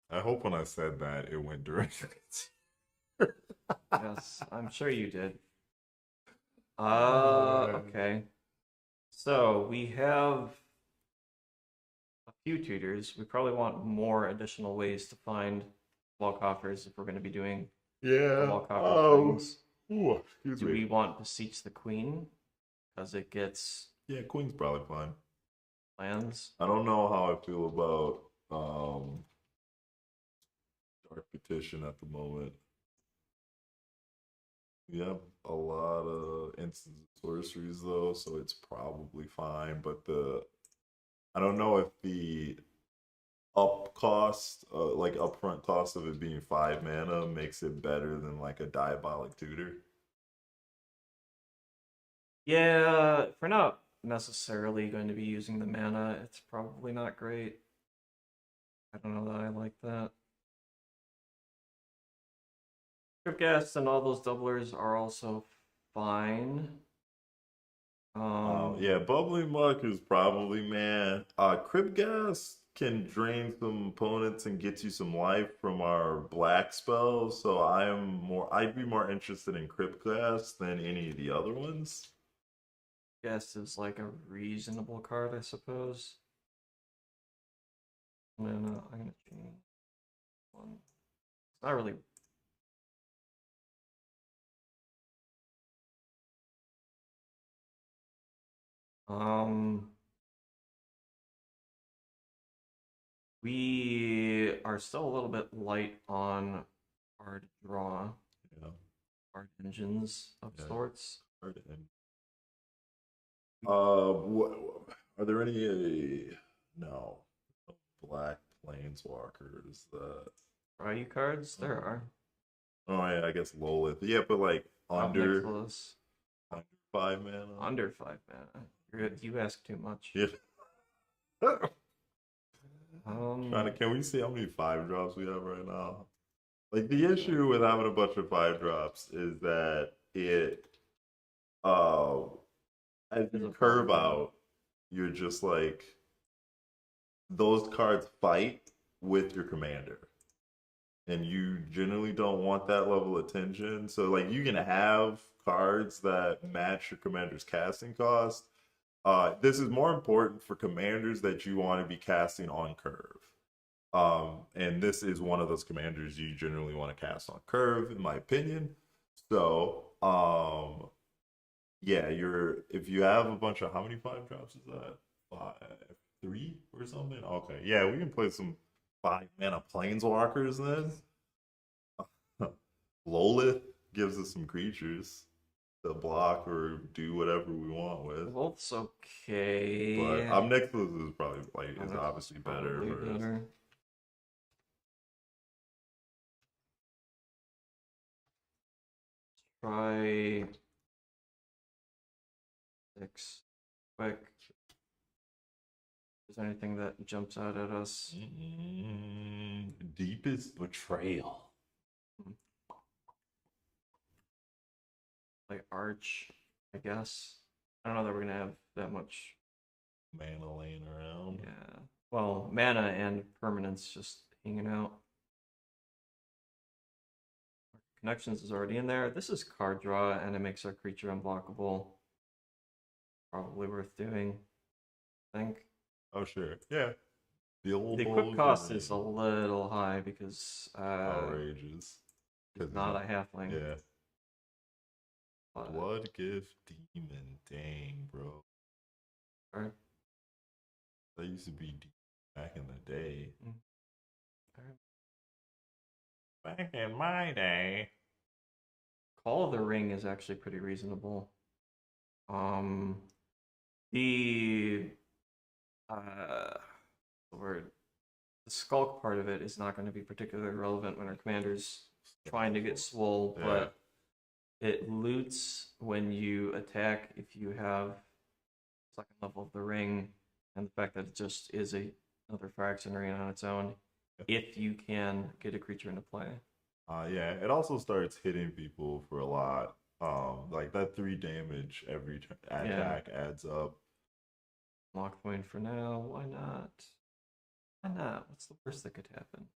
I hope when I said that it went directly yes, I'm sure you did. to Okay. So we have a few tutors. We probably want more additional ways to find wall coffers if we're going to be doing the Yeah. wall coffers things. Ooh, excuse Do me. we want Beseech the Queen? Because it gets Yeah, Queen's probably fine. lands. I don't know how I feel about Dark Petition at the moment. We have a lot of instant sorceries though, so it's probably fine. But I don't know if the up cost, like upfront cost of it being 5 mana makes it better than like a Diabolic Tutor. Yeah, if we're not necessarily going to be using the mana, it's probably not great. I don't know that I like that. Tripcast and all those doublers are also fine. Yeah, Bubbly Muck is probably man. Crib Gas can drain some opponents and get you some life from our black spells. So I'd be more interested in Crib Gas than any of the other ones. Guess is like a reasonable card, I suppose. Mana, I'm gonna change one. It's not really. Um, we are still a little bit light on card draw, Yeah, card engines of yeah. sorts. Hard to end. Are there any? No, black planeswalkers that. Draw you cards? There are. Oh yeah, I guess Lolith. Yeah, but like Top under Nicholas. under 5 mana. Under 5 mana. You ask too much. Yeah. Um, Can we see how many 5 drops we have right now? Like the issue with having a bunch of 5 drops is that it uh as Is you a curve problem. out, you're just like those cards fight with your commander. And you generally don't want that level of tension. So like you can have cards that match your commander's casting cost. This is more important for commanders that you want to be casting on curve. And this is one of those commanders you generally want to cast on curve, in my opinion. So, yeah, if you have a bunch of how many 5 drops is that? 3 or something? Okay, yeah, we can play some 5 mana planeswalkers then. Lolith gives us some creatures to block or do whatever we want with. Wolf's okay. But Omnixilus is probably like is Omnix obviously better probably for us. better. Try 6 quick. there's anything that jumps out at us. Deepest betrayal. Like Arch, I guess. I don't know that we're gonna have that much Mana laying around. Yeah. Well, mana and permanence just hanging out. Connections is already in there. This is card draw, and it makes our creature unblockable. Probably worth doing, I think. Oh, sure. Yeah. The equip cost is a little high because outrageous. it's not a halfling. Yeah. But, Blood Gift Demon. Dang, bro. Alright. That used to be back in the day. Back in my day. Call of the Ring is actually pretty reasonable. The word, the skulk part of it is not going to be particularly relevant when our commander's trying to get swole, but it loots when you attack if you have second level of the ring, and the fact that it just is another Phyrexian ring on its own, if you can get a creature into play. Yeah, it also starts hitting people for a lot. Like that 3 damage every attack adds up. Lock point for now. Why not? Why not? What's the worst that could happen?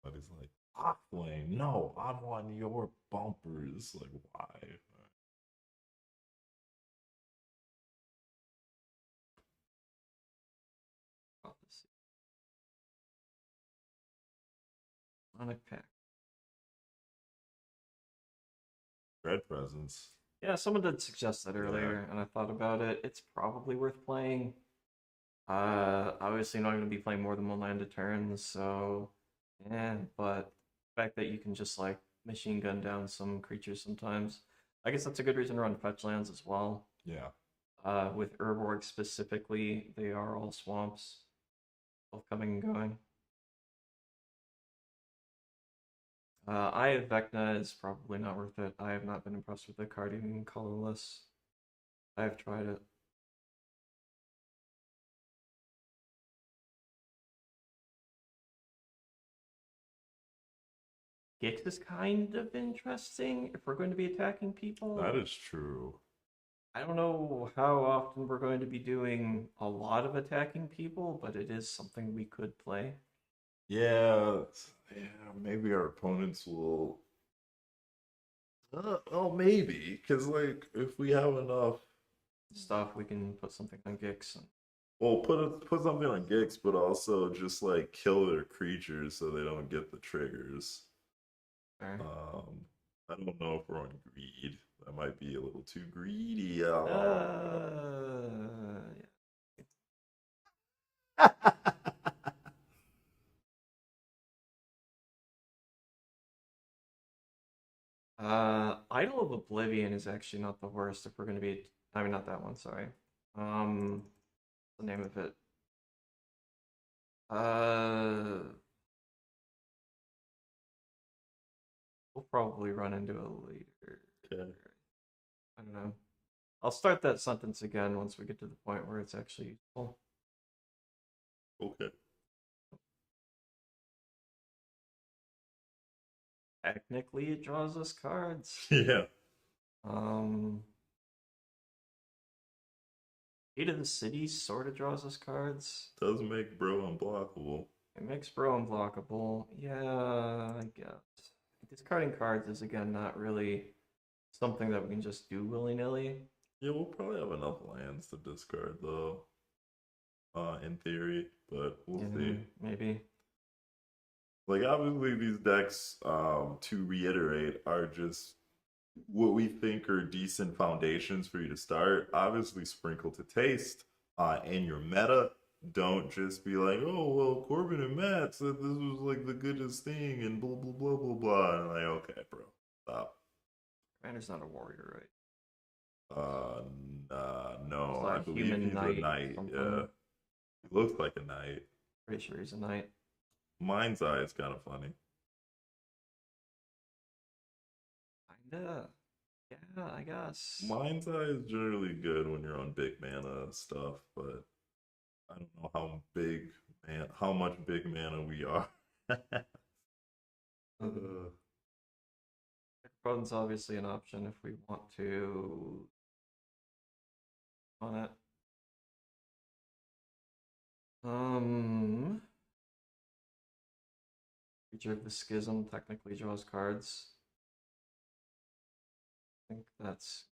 But it's like, hot flame. No, I'm on your bumpers. Like, why? Sonic Pack. Red presence. Yeah, someone did suggest that earlier, and I thought about it. It's probably worth playing. Obviously not going to be playing more than one land a turn, so yeah, but the fact that you can just like machine gun down some creatures sometimes, I guess that's a good reason to run fetch lands as well. Yeah. With Urborg specifically, they are all swamps, both coming and going. Eye of Vecna is probably not worth it. I have not been impressed with the card even colorless. I have tried it. Gix is kind of interesting if we're going to be attacking people. That is true. I don't know how often we're going to be doing a lot of attacking people, but it is something we could play. Yeah, maybe our opponents will. Oh, maybe because like if we have enough stuff, we can put something on Gix. Well, put something on Gix, but also just like kill their creatures so they don't get the triggers. Okay. I don't know if we're on greed. That might be a little too greedy. Idol of Oblivion is actually not the worst if we're going to be. I mean, not that one. Sorry. What's the name of it? We'll probably run into it later. Okay. I don't know. I'll start that sentence again once we get to the point where it's actually useful. Okay. Technically, it draws us cards. Yeah. Gate of the City sort of draws us cards. Does make bro unblockable. It makes bro unblockable. Yeah, I guess. Discarding cards is, again, not really something that we can just do willy-nilly. Yeah, we'll probably have enough lands to discard, though. In theory, but we'll see. Maybe. Like, obviously, these decks, to reiterate, are just what we think are decent foundations for you to start. Obviously, sprinkle to taste. And your meta, don't just be like, oh, well, Corbyn and Matt said this was like the goodest thing and blah, blah, blah, blah, blah. And like, okay, bro, stop. Commander's not a warrior, right? No, I believe he's a knight. Yeah. He looks like a knight. Pretty sure he's a knight. Mind's Eye is kind of funny. Kinda. Yeah, I guess. Mind's Eye is generally good when you're on big mana stuff, but I don't know how much big mana we are. Necropotent's obviously an option if we want to on it. Creature of the Schism technically draws cards. I think that's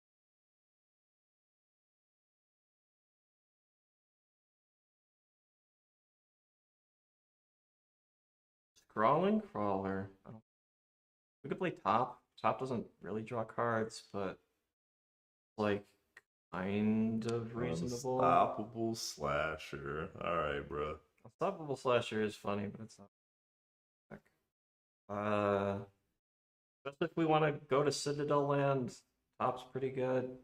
Crawling Crawler. We could play top. Top doesn't really draw cards, but like kind of reasonable. Unstoppable Slasher. All right, bro. Unstoppable Slasher is funny, but it's not. Especially if we want to go to Citadel Land, top's pretty good.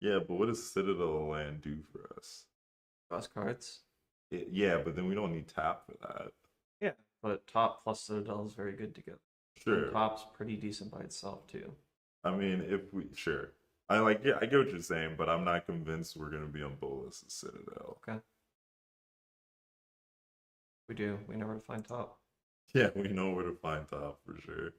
Yeah, but what does Citadel Land do for us? Draws cards. Yeah, but then we don't need tap for that. Yeah, but top plus Citadel is very good together. Sure. And top's pretty decent by itself too. I mean, sure. I get what you're saying, but I'm not convinced we're gonna be on Bolas' Citadel. Okay. We do. We know where to find top. Yeah, we know where to find top for sure.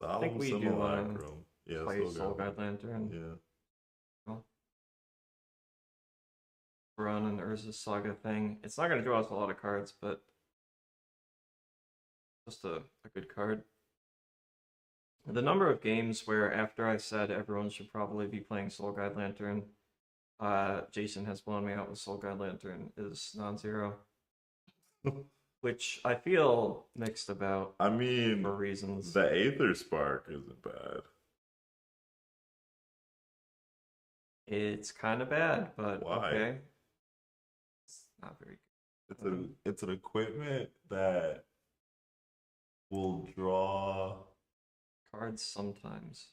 I think we do want to play Soul Guide Lantern. Yeah. Well, run an Urza's Saga thing. It's not going to draw us a lot of cards, but just a good card. The number of games where after I said everyone should probably be playing Soul Guide Lantern, Jason has blown me out with Soul Guide Lantern is non-zero. Which I feel mixed about. I mean, for reasons. The Aether Spark isn't bad. It's kind of bad, but why? Okay. It's not very good. It's an equipment that will draw cards sometimes.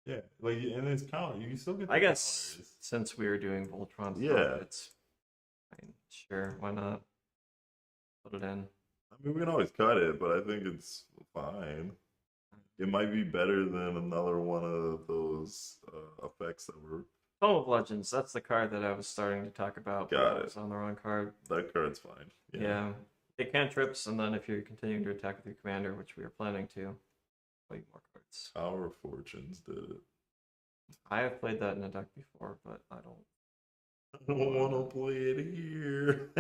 Yeah, like and it's counter. You can still get. I guess counters. Since we were doing Voltron stuff, it's fine. Sure, why not? Put it in. I mean, we can always cut it, but I think it's fine. It might be better than another one of those effects that were. Tome of Legends. That's the card that I was starting to talk about. Got it. It's on the wrong card. That card's fine. Yeah. It cantrips, and then if you're continuing to attack with your commander, which we are planning to, play more cards. Our Fortunes did it. I have played that in a deck before, but I don't want to play it here.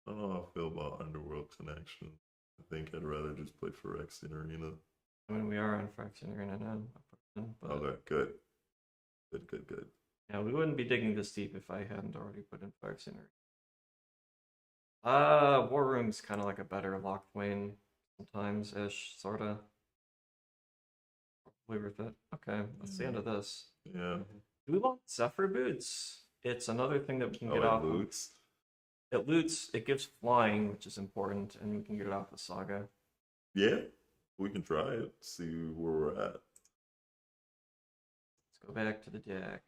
I don't know how I feel about Underworld Connection. I think I'd rather just play Phyrexian Arena. I mean, we are on Phyrexian Arena now. But... Okay, good. Good. Yeah, we wouldn't be digging this deep if I hadn't already put in Phyrexian Arena. War Room's kind of like a better Locthwain sometimes-ish, sorta. Probably worth it. Okay, that's the end of this. Yeah. Do we want Zephyr Boots? It's another thing that we can get off. Loots. It loots, it gives flying, which is important, and we can get it off the Saga. Yeah, we can try it, see where we're at. Let's go back to the deck.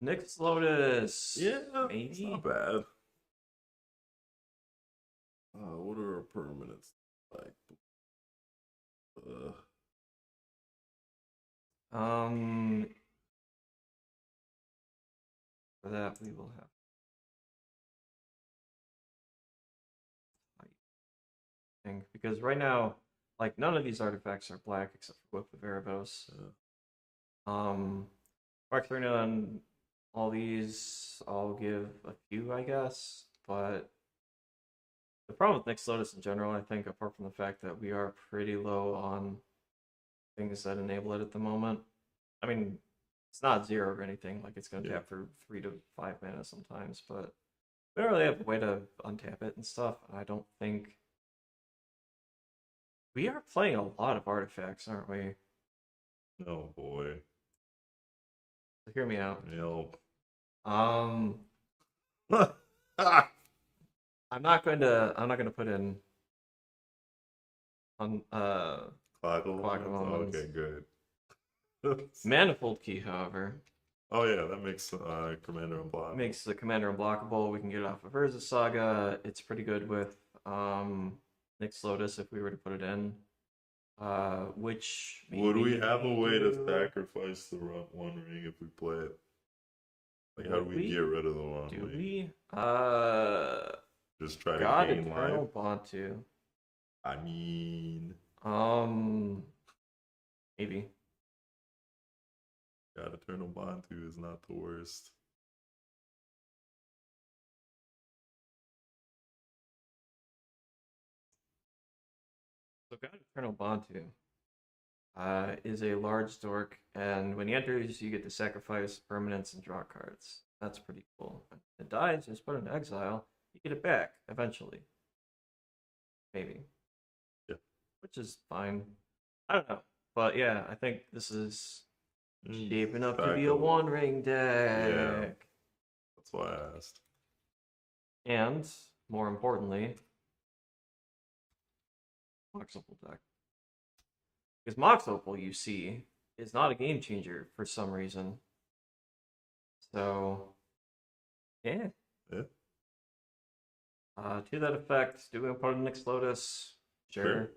Nyx Lotus. Yeah, maybe. It's not bad. What are our permanents like? For that we will have because right now, like none of these artifacts are black except for Whip of Erebos. Arcturna and all these, I'll give a few, I guess, but the problem with Nyx Lotus in general, I think, apart from the fact that we are pretty low on things that enable it at the moment. I mean, it's not 0 or anything, like it's going to tap for 3 to 5 mana sometimes, but we don't really have a way to untap it and stuff, and I don't think... We are playing a lot of artifacts, aren't we? Oh boy. So hear me out. Yep. I'm not gonna put in on Clockle. Okay, good. Manifold Key, however. Oh yeah, that makes Commander unblockable. Makes the commander unblockable. We can get it off of Urza Saga. It's pretty good with Nyx Lotus if we were to put it in. Which Would we maybe have a we way to do. sacrifice the One Ring if we play it? Like, how do Would we get we? rid of the One Do Ring? we? Just try to God gain life? Eternal Bantu. I mean, Um, maybe. God, Eternal Bantu is not the worst. So God Eternal Bantu is a large dork, and when he enters, you get to sacrifice permanents and draw cards. That's pretty cool. When it dies, just put it in exile. You get it back eventually, maybe, Yeah. which is fine. I don't know, but yeah, I think this is shaping up to Stack be a of, One Ring yeah, deck, that's why I asked. and more importantly, Mox Opal deck. Because Mox Opal, you see, is not a game changer for some reason. So, yeah. Yeah, To that effect, do we put in Nyx Lotus? sure. Sure.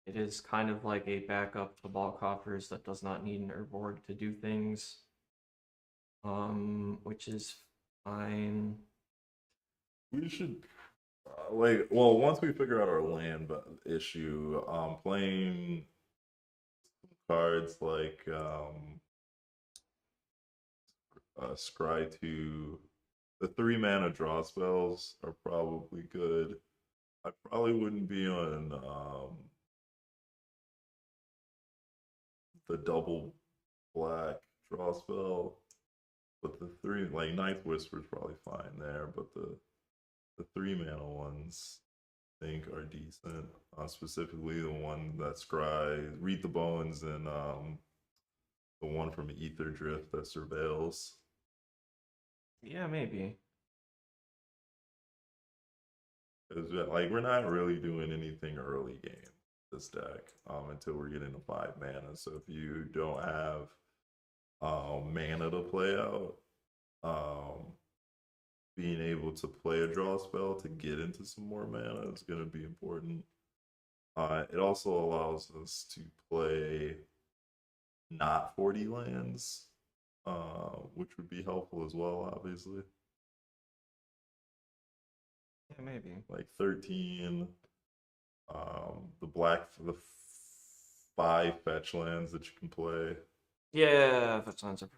It is kind of like a backup to Ball Coffers that does not need an Urborg to do things. Which is fine. We should like, well, once we figure out our land issue, playing cards like Scry 2, the 3 mana draw spells are probably good. I probably wouldn't be on the double black draw spell, but the three, like Ninth Whisper is probably fine there, but the 3 mana ones I think are decent. Specifically the one that Scry, Read the Bones, and the one from Ether Drift that surveils. Yeah, maybe. Because like we're not really doing anything early game this deck until we're getting to 5 mana. So if you don't have mana to play out, um, being able to play a draw spell to get into some more mana is going to be important. It also allows us to play not 40 lands, which would be helpful as well, obviously. Yeah, maybe. Like 13, the 5 fetch lands that you can play. Yeah, that sounds good.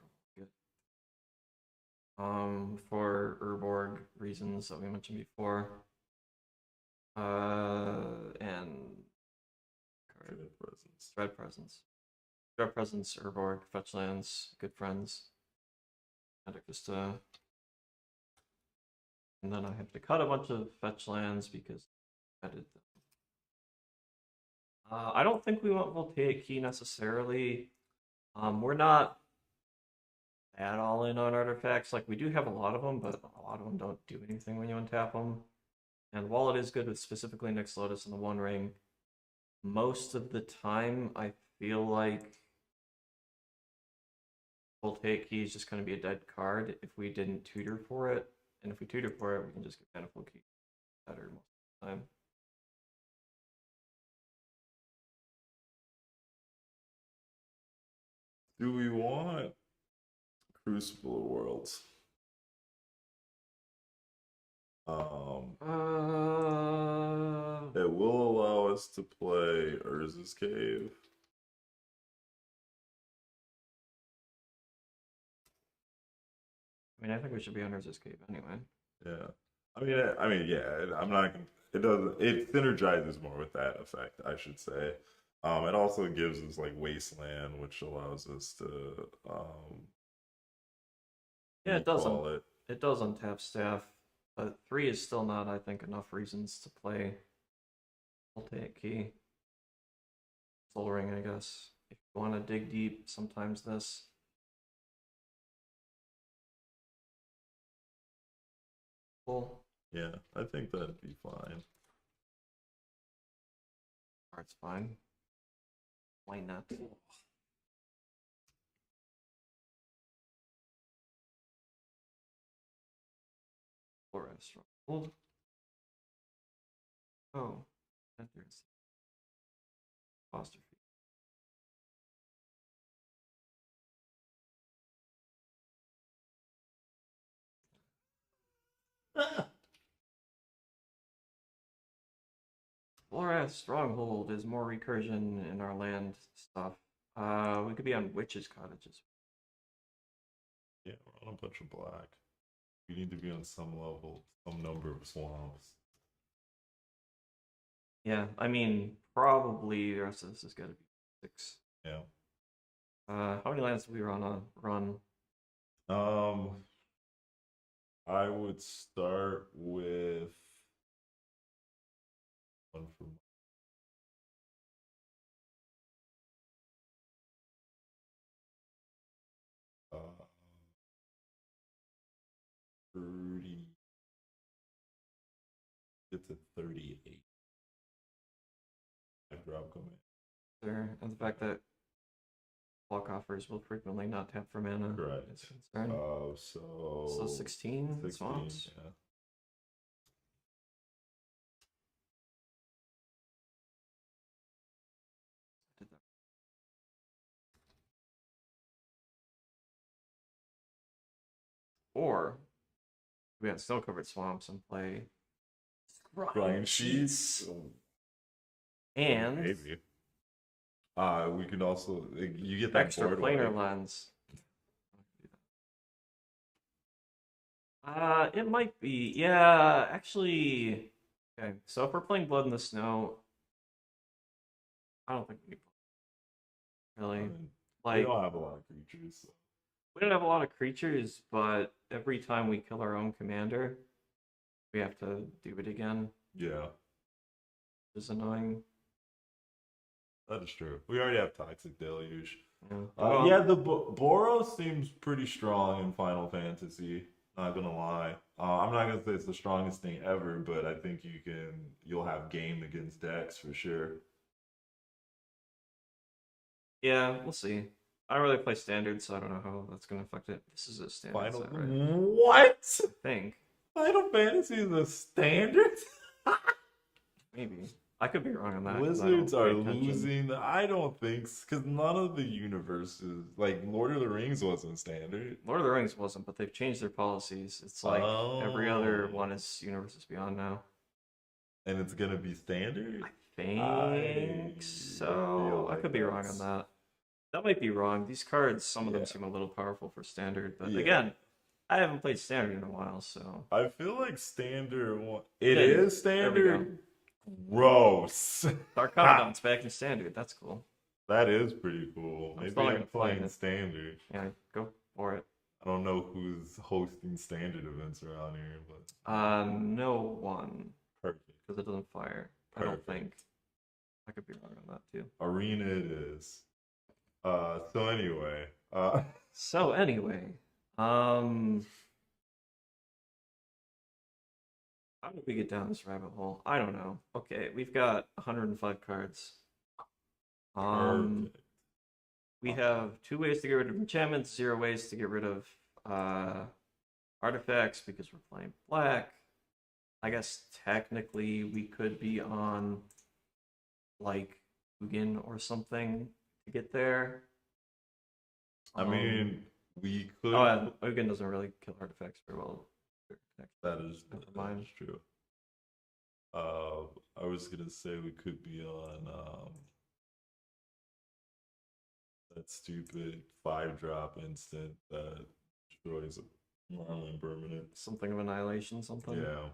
For Urborg reasons that we mentioned before. And card Dread Presence. Dread Presence. Dread Presence, Urborg, fetch lands, good friends. And just and then I have to cut a bunch of fetch lands because I did them. I don't think we want Voltaic Key necessarily. We're not at all in on artifacts. Like we do have a lot of them, but a lot of them don't do anything when you untap them. And while it is good with specifically Nyx Lotus and the One Ring, most of the time I feel like Voltaic Key is just going to be a dead card if we didn't tutor for it. And if we tutor for it, we can just get Manifold Key better most of the time. Do we want Crucible of Worlds? It will allow us to play Urza's Cave. I mean, I think we should be under this cave anyway. Yeah. Yeah. I'm not. It doesn't. It synergizes more with that effect, I should say. It also gives us like Wasteland, which allows us to Yeah, recall it. it does untap staff, but 3 is still not, I think, enough reasons to play Voltaic Key. Soul Ring, I guess. If you want to dig deep, sometimes this. Cool. Yeah, I think that'd be fine. Art's fine. Why not? Flora stronghold. Oh, there's apostrophe. Flora stronghold is more recursion in our land stuff. We could be on witches' cottages. Yeah, we're on a bunch of black. We need to be on some level, some number of swamps. Yeah, I mean, probably the rest of this is going to be 6. Yeah. How many lands do we run on? I would start with one from 30. It's a 38. I drop command. Sure, and the fact that block offers will frequently not tap for mana Correct. is a concern. So 16 swamps. Yeah. Or we have snow-covered swamps and play Grind sheets. And maybe. We could also you get that extra board planar wipe. lens. It might be. Yeah, actually. Okay, so if we're playing Blood in the Snow, I don't think we can really. I mean, we Like, don't have a lot of creatures. So. we don't have a lot of creatures, but every time we kill our own commander, we have to do it again, Yeah, which is annoying. that is true. We already have Toxic Deluge. Yeah, Yeah, the Boros seems pretty strong in Final Fantasy. Not gonna lie. I'm not gonna say it's the strongest thing ever, but I think you'll have game against decks for sure. yeah, we'll see. I don't really play standard, so I don't know how that's gonna affect it. This is a standard Final set, right? What? I think. Final Fantasy is a standard? Maybe. I could be wrong on that. Wizards are losing. I don't think, because none of the universes, like Lord of the Rings, wasn't standard. Lord of the Rings wasn't, but they've changed their policies. It's like every other one is Universes Beyond now. And it's gonna be standard? I think so. I could be wrong on that. That might be wrong. These cards, some of them seem a little powerful for standard, but again, I haven't played standard in a while, so. I feel like standard. It is standard. Gross. Darkonodon's back in standard. That's cool. That is pretty cool. Maybe I'm playing it. standard. Yeah, go for it. I don't know who's hosting standard events around here, but no one. Perfect. Because it doesn't fire. Perfect. I don't think. I could be wrong on that too. Arena it is. So anyway, how did we get down this rabbit hole? I don't know. Okay, we've got 105 cards. We have 2 ways to get rid of enchantments, 0 ways to get rid of artifacts because we're playing black. I guess technically we could be on like Ugin or something to get there. I mean, we could. Oh, Ugin doesn't really kill artifacts very well. That is true. I was gonna say we could be on that stupid 5-drop instant that destroys Marlin permanent. Something of annihilation, something. Yeah.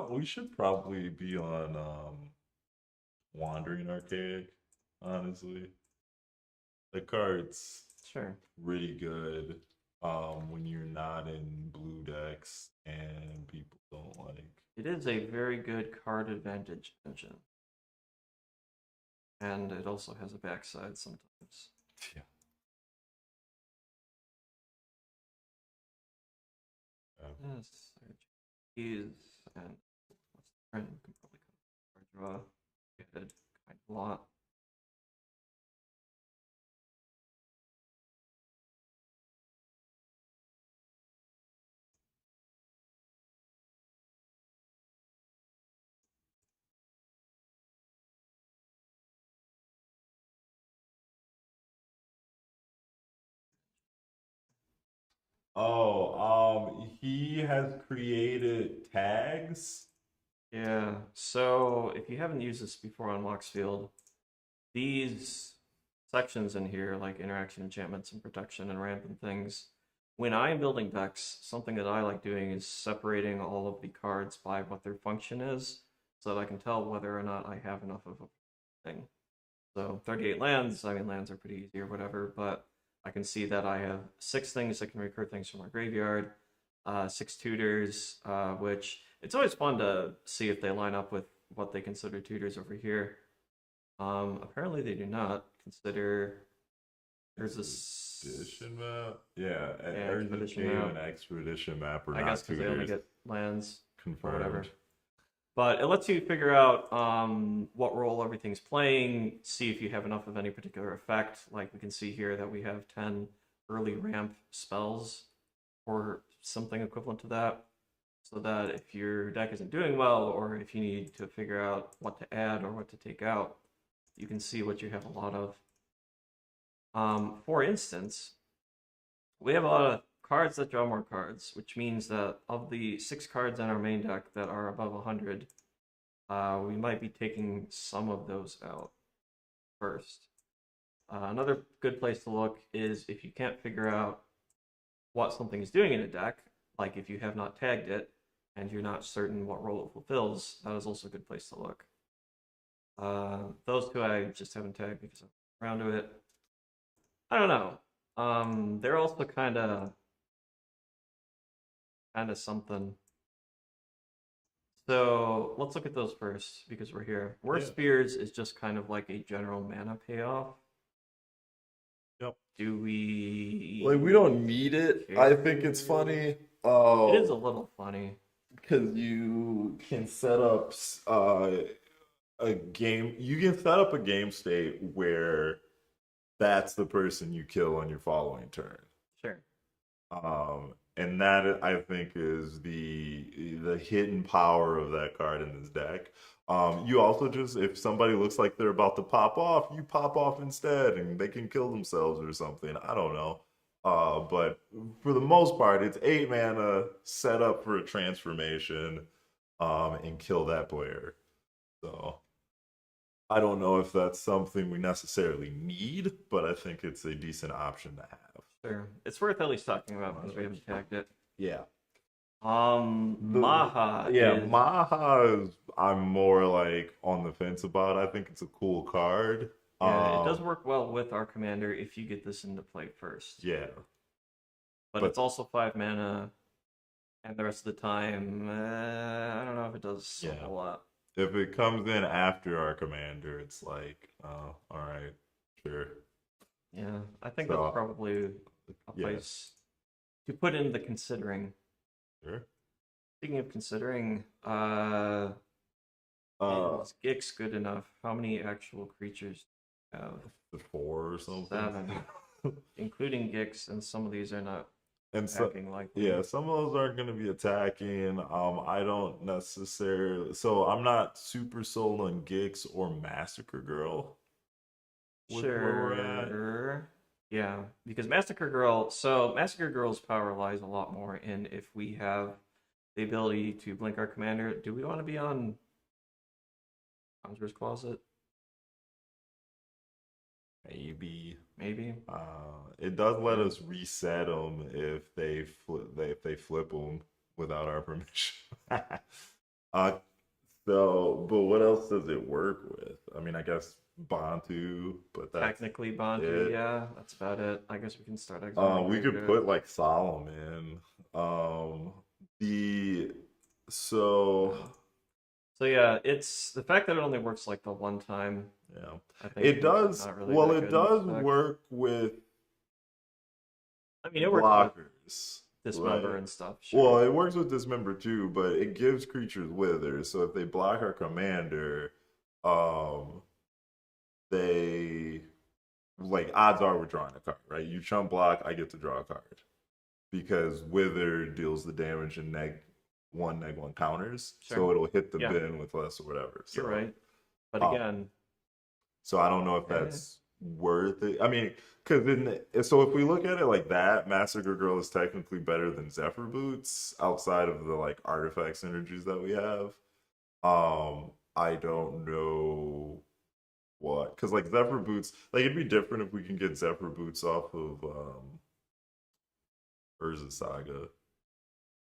We should probably be on Wandering Archaic, honestly. The card's really good when you're not in blue decks and people don't like. It is a very good card advantage engine. And it also has a backside sometimes. Yeah. Yes, is and what's the trend? We can probably draw. Good, kind of a lot. Oh, he has created tags. Yeah, so if you haven't used this before on Moxfield, these sections in here, like interaction enchantments and protection and ramp and things, when I am building decks, something that I like doing is separating all of the cards by what their function is, so that I can tell whether or not I have enough of a thing. So 38 lands, I mean, lands are pretty easy or whatever, but I can see that I have 6 things that can recur things from my graveyard, 6 tutors, which it's always fun to see if they line up with what they consider tutors over here. Apparently they do not consider. There's this Expedition map. Yeah, yeah, Urgent expedition Cave map. and Expedition map are I not guess because they only tutors. get lands or whatever. Confirmed. But it lets you figure out what role everything's playing, see if you have enough of any particular effect. Like we can see here that we have 10 early ramp spells or something equivalent to that. So that if your deck isn't doing well, or if you need to figure out what to add or what to take out, you can see what you have a lot of. For instance, we have a lot of cards that draw more cards, which means that of the 6 cards in our main deck that are above 100, we might be taking some of those out first. Another good place to look is if you can't figure out what something is doing in a deck, like if you have not tagged it and you're not certain what role it fulfills, that is also a good place to look. Those 2 I just haven't tagged because I'm around to it. I don't know. They're also kind of something. So let's look at those first because we're here. Worst Spears is just kind of like a general mana payoff. Yep. Do we Like we don't need it. I think it's funny. It is a little funny because you can set up a game. You can set up a game state where that's the person you kill on your following turn. Sure. And that I think is the hidden power of that card in this deck. You also just, if somebody looks like they're about to pop off, you pop off instead, and they can kill themselves or something. I don't know. But for the most part, it's 8 mana set up for a transformation, and kill that player. So I don't know if that's something we necessarily need, but I think it's a decent option to have. Sure. It's worth at least talking about because we haven't tagged it. Yeah. Maha. Maha is, I'm more like on the fence about. I think it's a cool card. Yeah, it does work well with our commander if you get this into play first. Yeah. But it's also 5 mana, and the rest of the time, I don't know if it does a whole lot. If it comes in after our commander, it's like, all right, sure. Yeah, I think that's probably a place to put in the considering. Sure. Speaking of considering, is Gix good enough? How many actual creatures do you have? 4 or something. 7, including Gix, and some of these are not attacking like. Yeah, some of those aren't going to be attacking. I don't necessarily. So I'm not super sold on Gix or Massacre Girl. Sure. Yeah, because Massacre Girl's power lies a lot more in if we have the ability to blink our commander. Do we want to be on Conjurer's Closet? Maybe. It does let us reset them if they flip them without our permission. So, but what else does it work with? I mean, I guess Bantu, but that's technically Bantu. Yeah, that's about it. I guess we can start. We could put like Solomon. So yeah, it's the fact that it only works like the one time. Yeah, I think it does. Really it does work with. I mean, it works blockers. With Dismember and stuff. Sure. Well, it works with Dismember too, but it gives creatures withers. So if they block our commander, they like odds are we're drawing a card, right? You chump block, I get to draw a card because Wither deals the damage in neg one counters, so Sure. it'll hit the Yeah, bin with less or whatever. you're So, right. But um, again, so I don't know if eh, that's worth it. I mean, because so if we look at it like that, Massacre Girl is technically better than Zephyr Boots outside of the like artifact synergies that we have. I don't know what because like Zephyr Boots, like it'd be different if we can get Zephyr Boots off of Urza Saga.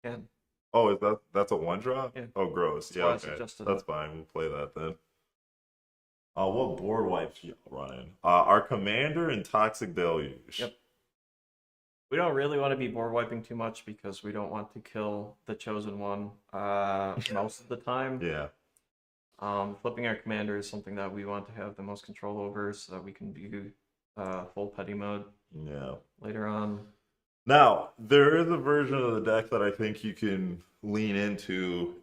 can. Oh, is that's a one drop? Yeah, Oh, gross. that's Yeah, why I okay, suggested that's it. fine. We'll play that then. What board wipes y'all running? Our commander and Toxic Deluge. Yep. We don't really want to be board wiping too much because we don't want to kill the chosen one most of the time. Yeah. Flipping our commander is something that we want to have the most control over so that we can do full petty mode Yeah. later on. Now, there is a version of the deck that I think you can lean into,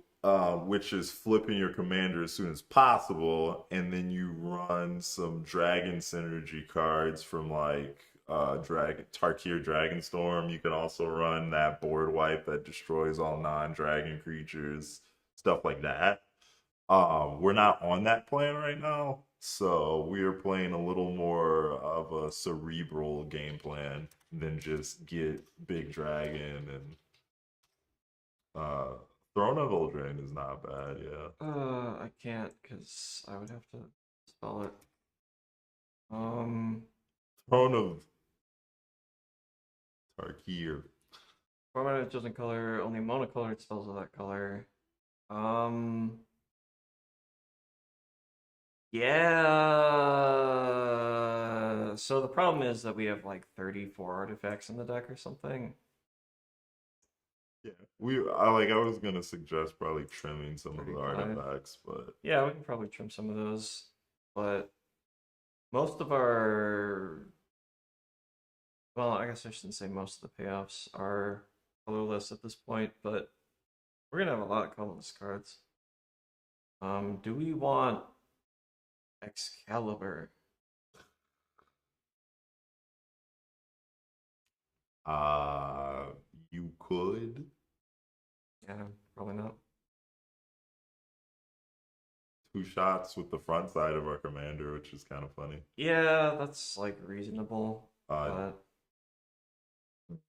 which is flipping your commander as soon as possible, and then you run some dragon synergy cards from like Tarkir Dragonstorm. You can also run that board wipe that destroys all non-dragon creatures, stuff like that. We're not on that plan right now, so we are playing a little more of a cerebral game plan than just get big dragon and uh Throne of Eldraine is not bad, yeah. I can't because I would have to spell it. Um, Throne of Tarkir. Format of chosen color, only monocolored spells of that color. Um, yeah. So the problem is that we have like 34 artifacts in the deck or something. Yeah. I was gonna suggest probably trimming some of the 35. artifacts, but Yeah, we can probably trim some of those, but most of our, well, I guess I shouldn't say most of the payoffs are colorless at this point, but we're gonna have a lot of colorless cards. Do we want Excalibur? uh you could Yeah, probably not. two shots with the front side of our commander, which is kind of funny. Yeah, that's like reasonable, Uh but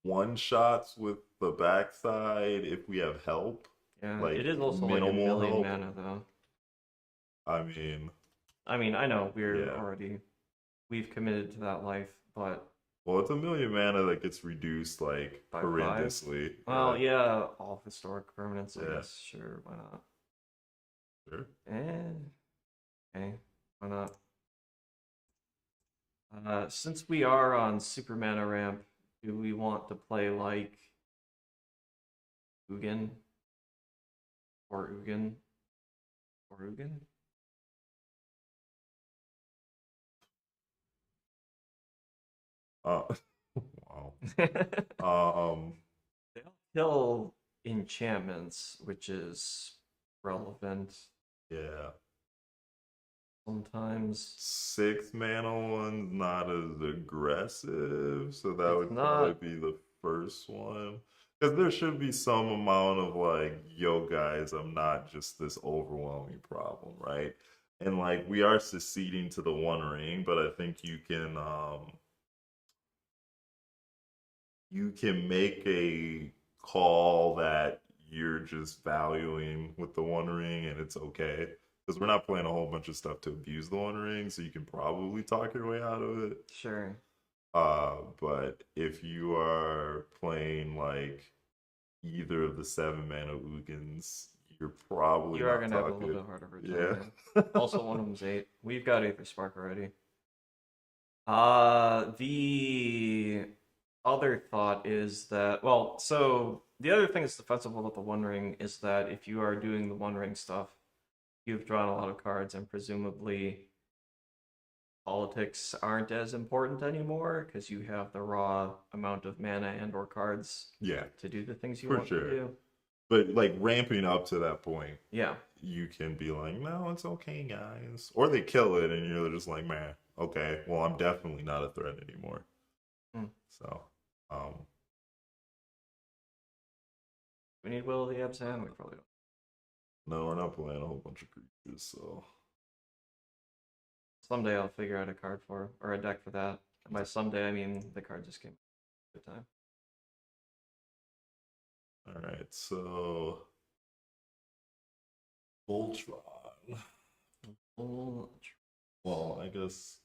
one shots with the backside if we have help, yeah, like it is also like a minimal million help. mana though. I mean, I mean, I know yeah. we've committed to that life, but Well, it's a million mana that gets reduced like by 5. horrendously. Well, yeah, all historic permanents, I Yeah, guess. Sure, why not? sure. Okay, why not? Since we are on super mana ramp, do we want to play like Ugin or Ugin or Ugin? Uh, wow. They Um, all kill enchantments, which is relevant yeah. sometimes. 6 mana one's not as aggressive, so that It's would probably not. be the first one. Because there should be some amount of like, yo, guys, I'm not just this overwhelming problem, right? And like, we are seceding to the One Ring, but I think you can make a call that you're just valuing with the One Ring, and it's okay because we're not playing a whole bunch of stuff to abuse the One Ring, so you can probably talk your way out of it. Sure. But if you are playing like either of the 7 mana Ugins, you're probably You are not gonna have a little talking. bit harder of a Yeah. time. Yeah. Also, one of them's 8. We've got Aether Spark already. The other thought is that, well, so the other thing that's defensible about the One Ring is that if you are doing the One Ring stuff, you've drawn a lot of cards, and presumably politics aren't as important anymore because you have the raw amount of mana and or cards Yeah, to do the things you for want to sure. do. But like ramping up to that point, Yeah. you can be like, no, it's okay, guys. Or they kill it and you're just like, man, okay, well, I'm definitely not a threat anymore. Hmm. So, um, We need Will of the Abzan? We probably don't. no, we're not playing a whole bunch of creatures, so. Someday I'll figure out a card for, or a deck for that. And by someday, I mean the card just came. Good time. All right, so Voltron. Oh, Well, I guess,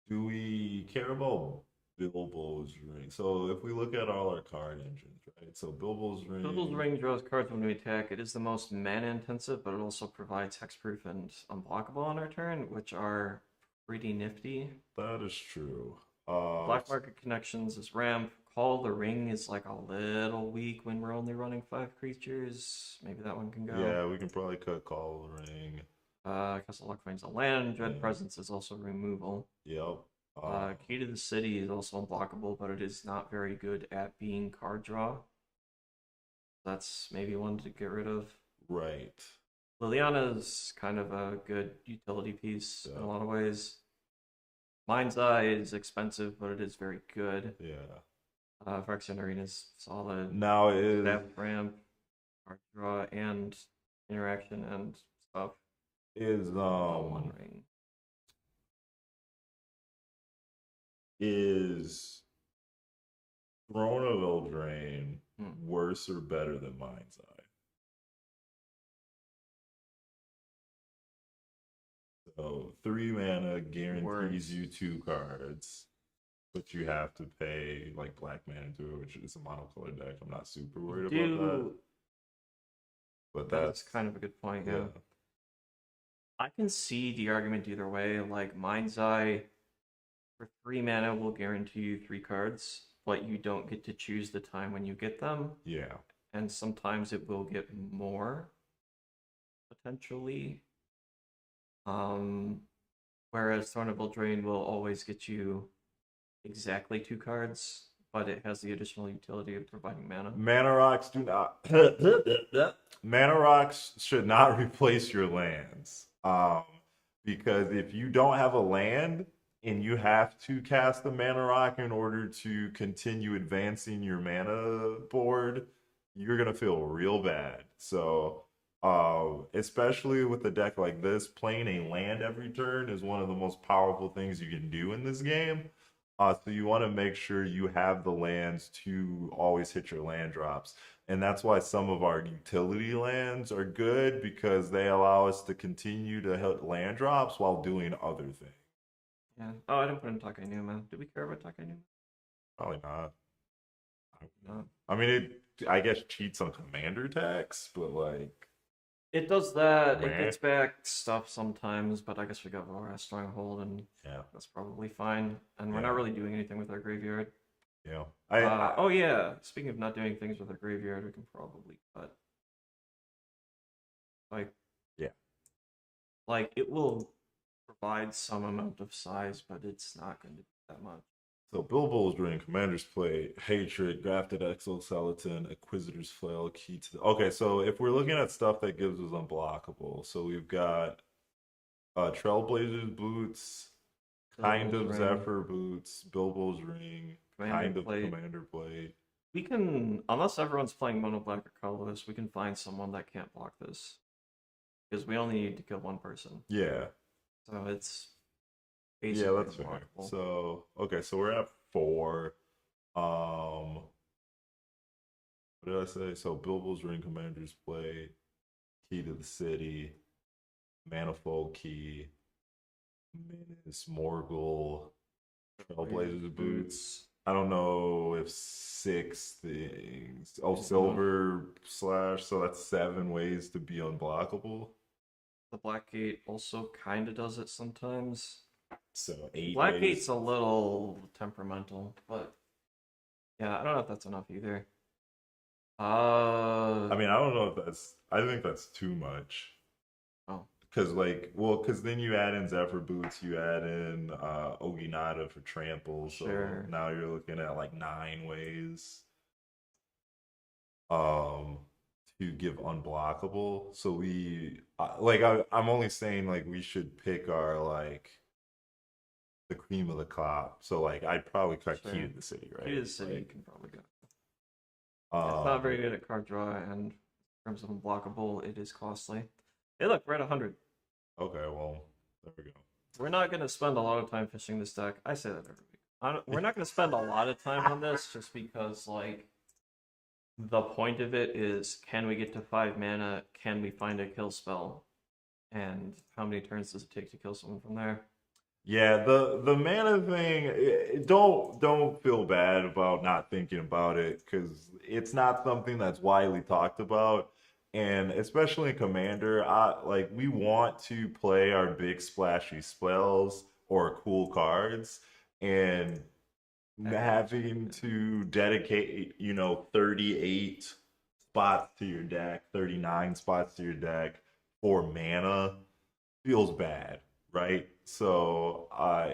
do we care about Bilbo's ring? So if we look at all our card engines, right? So Bilbo's Fiddle's ring, Ring draws cards when we attack. It is the most mana intensive, but it also provides hexproof and unblockable on our turn, which are pretty nifty. that is true. Black Market Connections is ramp. Call the Ring is like a little weak when we're only running 5 creatures. Maybe that one can go. Yeah, we can probably cut Call the Ring. Castle Lockfane's a land. Dread Yeah. Presence is also removal. Yep. Key to the City is also unblockable, but it is not very good at being card draw. That's maybe one to get rid of. Right. Liliana is kind of a good utility piece in Yeah. a lot of ways. Mind's Eye is expensive, but it is very good. Yeah. Phyrexian Arena is solid. Now is Staff ramp, card draw, and interaction and stuff. All one ring. is Throne of Eldraine worse or better than Mind's Eye? So 3 mana guarantees Worse. you 2 cards, but you have to pay like black mana to it, which is a monocolored deck. I'm not super worried about that. But That's kind of a good point, yeah. I can see the argument either way. Like Mind's Eye for 3 mana will guarantee you 3 cards, but you don't get to choose the time when you get them. Yeah. And sometimes it will get more, potentially. Whereas Throne of Eldraine will always get you exactly 2 cards, but it has the additional utility of providing mana. Mana rocks do not. Mana rocks should not replace your lands. Because if you don't have a land and you have to cast a mana rock in order to continue advancing your mana board, you're gonna feel real bad. So, especially with a deck like this, playing a land every turn is one of the most powerful things you can do in this game. So you want to make sure you have the lands to always hit your land drops. And that's why some of our utility lands are good because they allow us to continue to hit land drops while doing other things. Yeah. Oh, I didn't put in Takainuma. Do we care about Takainuma? Probably not. No. I mean, it, I guess, cheats on commander attacks, but like. It does that. It Meh. gets back stuff sometimes, but I guess we got Vora's Stronghold, and Yeah. that's probably fine. And we're not really doing anything with our graveyard. Yeah. Oh yeah. Speaking of not doing things with our graveyard, we can probably cut. Like. Yeah. Like it will provide some amount of size, but it's not going to be that much. So Bilbo's during Commander's Play, Hatred, Grafted Exoskeleton, Acquisitor's Flail, Key to the... Okay, so if we're looking at stuff that gives us unblockable, so we've got Trailblazer's Boots, kind of Zephyr Boots, Bilbo's Ring, kind of Commander Blade. We can, unless everyone's playing Mono Black or colorless, we can find someone that can't block this. Because we only need to kill one person. Yeah. So it's basically that's fair. So okay, so we're at 4. What did I say? So Bilbo's Ring, Commander's Play, Key to the City, Manifold Key, Menace, Morgul, Trailblazer's Boots. I don't know if 6 things. Oh, Silver Slash. So that's 7 ways to be unblockable. The Blackgate also kind of does it sometimes. So 8 Blackgate's a little temperamental, but yeah, I don't know if that's enough either. I mean, I don't know if that's. I think that's too much. Oh. Because because then you add in Zephyr Boots, you add in Oginata for trample, so now you're looking at like 9 ways. to give unblockable. So I'm only saying like we should pick our like the cream of the crop. So like I'd probably cut Sure. Key to the City, Key to right? the City you Like, can probably go. It's not very um, good at card draw, and in terms of unblockable, it is costly. Hey, look, we're at 100. okay, well, there we go. We're not going to spend a lot of time fishing this deck. I say that every week. We're not going to spend a lot of time on this just because, like, the point of it is can we get to 5 mana? Can we find a kill spell? And how many turns does it take to kill someone from there? Yeah, the mana thing, don't feel bad about not thinking about it because it's not something that's widely talked about. And especially in Commander, we want to play our big splashy spells or cool cards, and having to dedicate, 38 spots to your deck, 39 spots to your deck for mana feels bad, right? So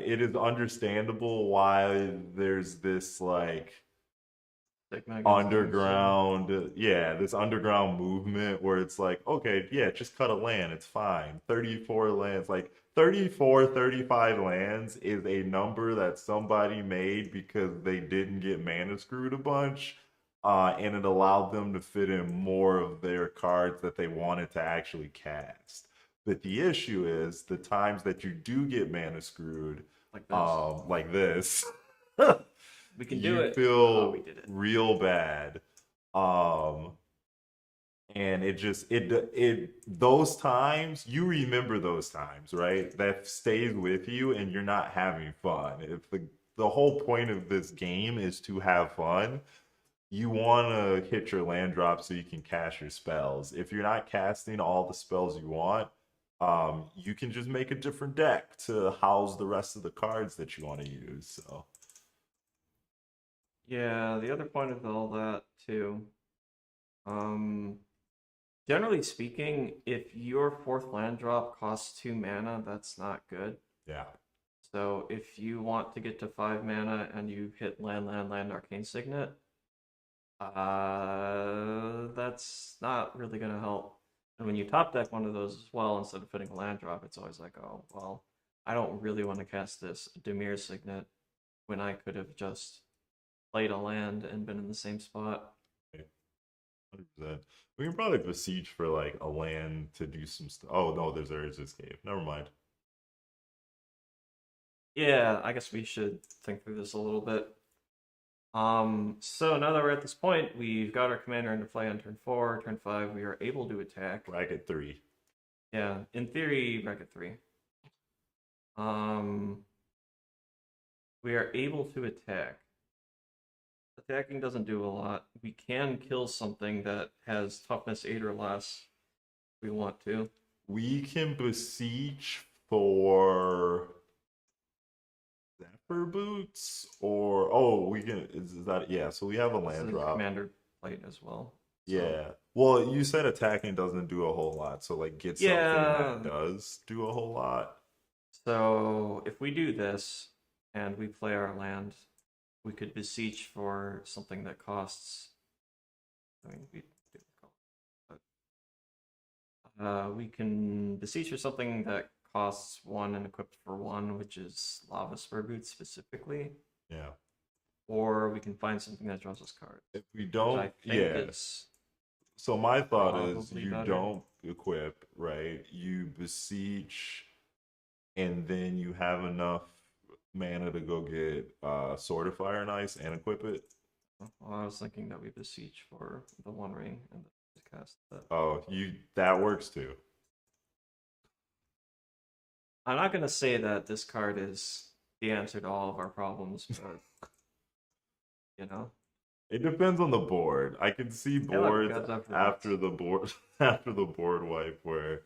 it is understandable why there's this like Stigma against doing so. underground, yeah, this underground movement where it's like, okay, yeah, just cut a land, it's fine. 34 lands, like 34, 35 lands is a number that somebody made because they didn't get mana screwed a bunch. And it allowed them to fit in more of their cards that they wanted to actually cast. But the issue is the times that you do get mana screwed, Like this. like this, We can do you it. Oh, feel we did it. real bad. Um, and it those times you remember those times, right? That stays with you, and you're not having fun. If the whole point of this game is to have fun, you want to hit your land drop so you can cast your spells. If you're not casting all the spells you want, you can just make a different deck to house the rest of the cards that you want to use. So Yeah, the other point of all that too. Um, Generally speaking, if your fourth land drop costs 2 mana, that's not good. yeah, So if you want to get to 5 mana and you hit land, arcane signet, that's not really gonna help. And when you top deck one of those as well, instead of hitting a land drop, it's always like, oh well, I don't really want to cast this Demir signet when I could have just played a land and been in the same spot. 100%. We can probably besiege for like a land to do some stuff. Oh no, there's Urza's Escape. Never mind. Yeah, I guess we should think through this a little bit. So now that we're at this point, we've got our commander into play on turn 4. Turn 5, we are able to attack. Bracket 3. Yeah, in theory, bracket 3. We are able to attack. Attacking doesn't do a lot. We can kill something that has toughness 8 or less if we want to. We can besiege for Zephyr Boots or we can is that yeah, so we have a This land is drop. commander plate as well. So. Yeah. Well, you said attacking doesn't do a whole lot, so like get something that does do a whole lot. So if we do this and we play our land, we could beseech for something that costs. I mean, we can beseech for something that costs 1 and equipped for 1, which is Lava Spur Boots specifically. Yeah. Or we can find something that draws us cards. If we don't, So my thought is you better. don't equip, right? You beseech, and then you have enough mana to go get Sword of Fire and Ice and equip it. Well, I was thinking that we beseech for the 1 ring and cast that. Oh, that works too. I'm not gonna say that this card is the answer to all of our problems, but It depends on the board. I can see boards after the board after the board wipe where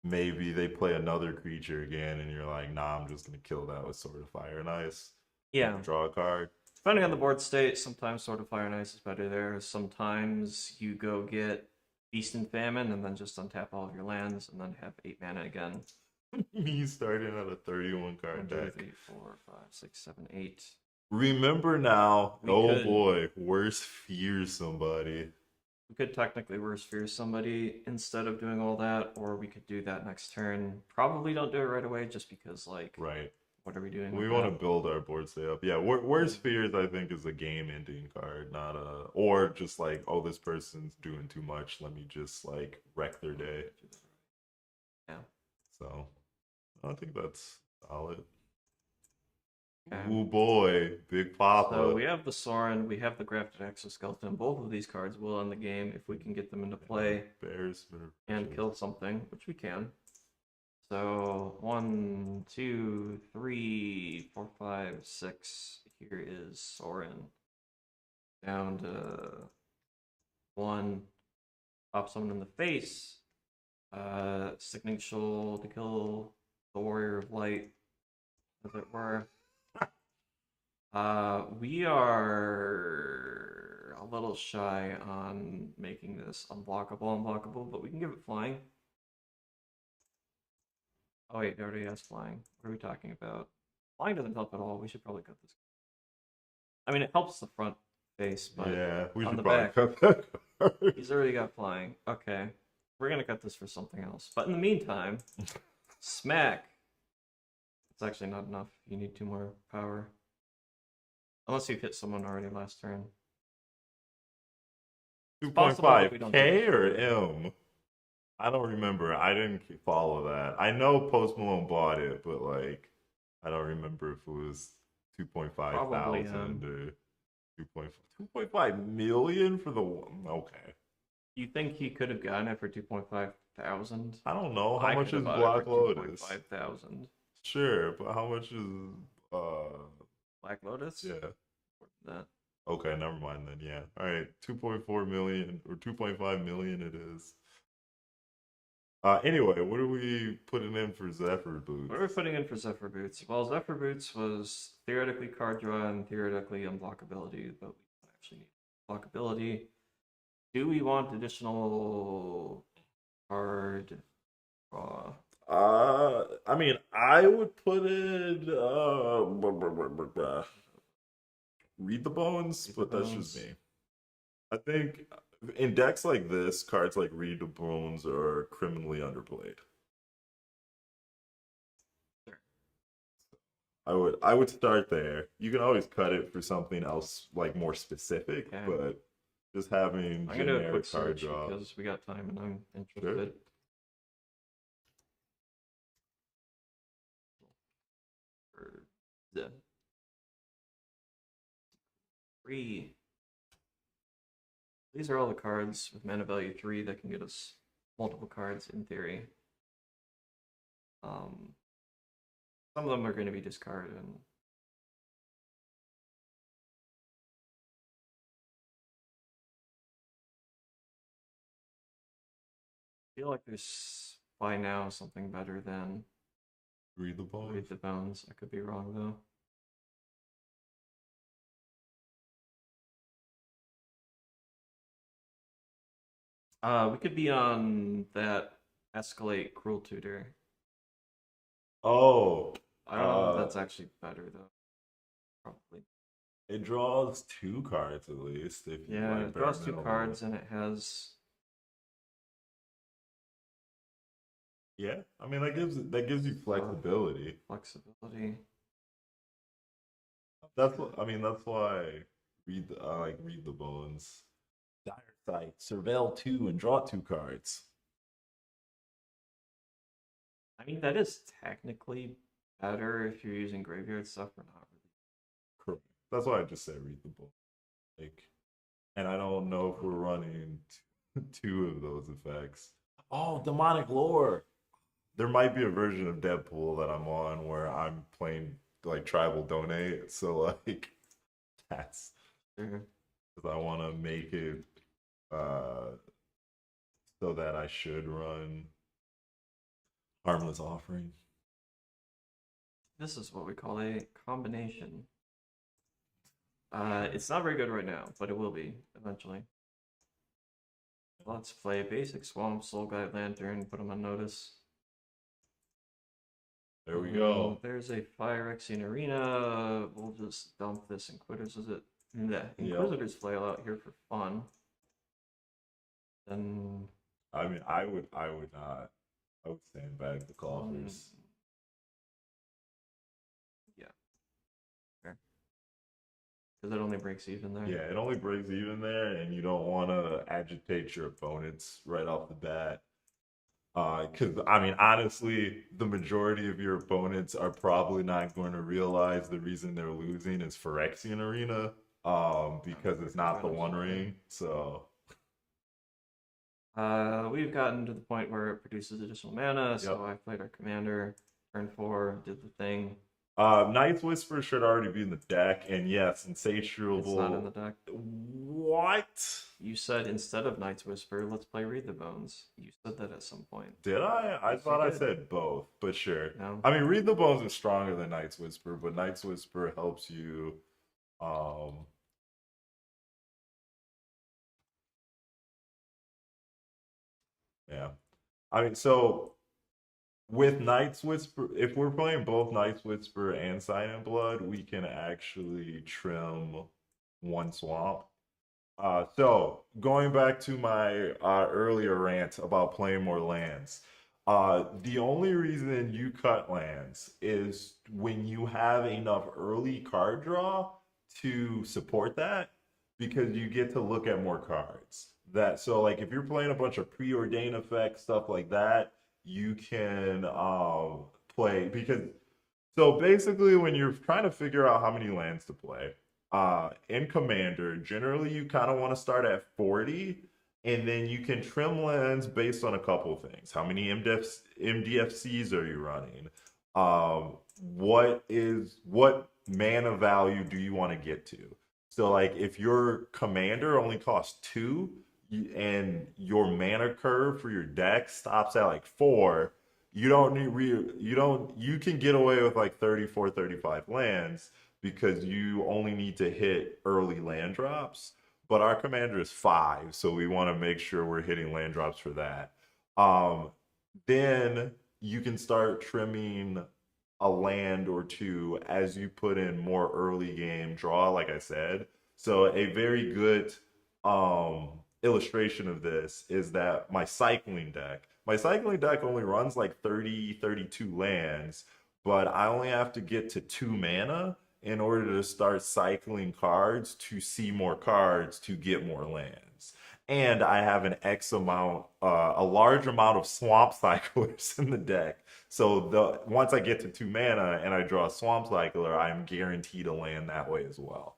maybe they play another creature again and you're like, nah, I'm just gonna kill that with Sword of Fire and Ice. Yeah. Draw a card. Depending on the board state, sometimes Sword of Fire and Ice is better there. Sometimes you go get Feast and Famine and then just untap all of your lands and then have 8 mana again. Me starting at a 31 card 1, 2, deck. 3, 4, 5, 6, 7, 8. Remember now, boy, worst fears somebody. We could technically worse fear somebody instead of doing all that, or we could do that next turn. Probably don't do it right away, just because like, Right. what are we doing We with want to that? build our board stay up. Yeah, Worst Fears I think is a game ending card, not a or just like, oh, this person's doing too much. Let me just like wreck their day. Yeah. So I think that's solid. Okay. Ooh boy, Big Papa. So we have the Soren, we have the Grafted Exoskeleton. Both of these cards will end the game if we can get them into play Bears and kill something, which we can. So 1, 2, 3, 4, 5, 6. Here is Soren. Down to 1. Pop someone in the face. Sickening Shoal to kill the Warrior of Light, as it were. We are a little shy on making this unblockable, but we can give it flying. Oh wait, it already has flying. What are we talking about? Flying doesn't help at all. We should probably cut this. I mean, it helps the front face, but yeah, we on should the probably back, cut that card. he's already got flying. Okay, we're gonna cut this for something else. But in the meantime, smack. It's actually not enough. You need 2 more power. Unless you've hit someone already last turn. 2.5 K or M? I don't remember. I didn't follow that. I know Post Malone bought it, but like, I don't remember if it was 2.5 Probably thousand or 2.5 million for the one. Okay. You think he could have gotten it for 2.5 thousand? I don't know how I much could is have bought Black it for Lotus. 2.5 thousand. Sure, but how much is Black Lotus? yeah. That. Okay, never mind then. Yeah. All right, 2.4 million or 2.5 million it is. Anyway, what are we putting in for Zephyr Boots? What are we putting in for Zephyr Boots? Well, Zephyr Boots was theoretically card draw and theoretically unblockability, but we don't actually need blockability. Do we want additional card draw? I mean, I would put in Read the Bones, Read the but that's Bones. just me. I think in decks like this, cards like Read the Bones are criminally underplayed. Sure. I would start there. You can always cut it for something else like more specific, Okay. but just having I'm gonna do a quick generic card search draw. because we got time and I'm Sure. interested. For the 3. These are all the cards with mana value 3 that can get us multiple cards in theory. Some of them are going to be discarded. And I feel like there's by now something better than Read the Bones. Read the Bones. I could be wrong though. We could be on that Escalate Cruel Tutor. Oh, I don't know if that's actually better though. Probably. it draws 2 cards at least. If you Yeah, like it draws 2 bare minimum. cards and it has. Yeah, I mean that gives you flexibility. Flexibility. That's what I mean. That's why I like Read the Bones. Dire Sight, surveil 2 and draw 2 cards. I mean, that is technically better if you're using graveyard stuff or not really. Correct. That's why I just say Read the Bones. Like, and I don't know if we're running 2 of those effects. Oh, demonic lore. There might be a version of Deadpool that I'm on where I'm playing like tribal donate. So like that's Sure. because I want to make it so that I should run harmless offering. This is what we call a combination. It's not very good right now, but it will be eventually. Let's play basic Swamp, Soul Guide Lantern, put them on notice. There we go. There's a Phyrexian Arena. We'll just dump this. Inquisitors, is it? Yeah, Inquisitors flail out here for fun. I mean, I would not. I would sandbag the coffers. Yeah. Okay. Because it only breaks even there. Yeah, it only breaks even there, and you don't want to agitate your opponents right off the bat. Because I mean, honestly, the majority of your opponents are probably not going to realize the reason they're losing is Phyrexian Arena, because it's not the One Ring. So We've gotten to the point where it produces additional mana, so yep. I played our commander, turn 4, did the thing. Night's Whisper should already be in the deck, and yes, Insatiable. It's not in the deck. What? You said instead of Night's Whisper, let's play Read the Bones. You said that at some point. Did I? I Yes, thought you I did. said both, but sure. No. I mean, Read the Bones is stronger than Night's Whisper, but Night's Whisper helps you. Yeah. I mean, so with Night's Whisper, if we're playing both Night's Whisper and Silent Blood, we can actually trim one swamp. So going back to my earlier rant about playing more lands, the only reason you cut lands is when you have enough early card draw to support that, because you get to look at more cards. That so like if you're playing a bunch of preordained effects, stuff like that, you can play because so basically when you're trying to figure out how many lands to play, in Commander, generally you kind of want to start at 40, and then you can trim lands based on a couple of things. How many MDFCs are you running? What mana value do you want to get to? So like if your commander only costs 2 and your mana curve for your deck stops at like 4, you don't need you can get away with like 34, 35 lands because you only need to hit early land drops. But our commander is 5, so we want to make sure we're hitting land drops for that. Um, then you can start trimming a land or two as you put in more early game draw, like I said. So a very good illustration of this is that my cycling deck only runs like 30, 32 lands, but I only have to get to 2 mana in order to start cycling cards to see more cards to get more lands. And I have an X amount, a large amount of swamp cyclers in the deck. So once I get to 2 mana and I draw a swamp cycler, I'm guaranteed a land that way as well.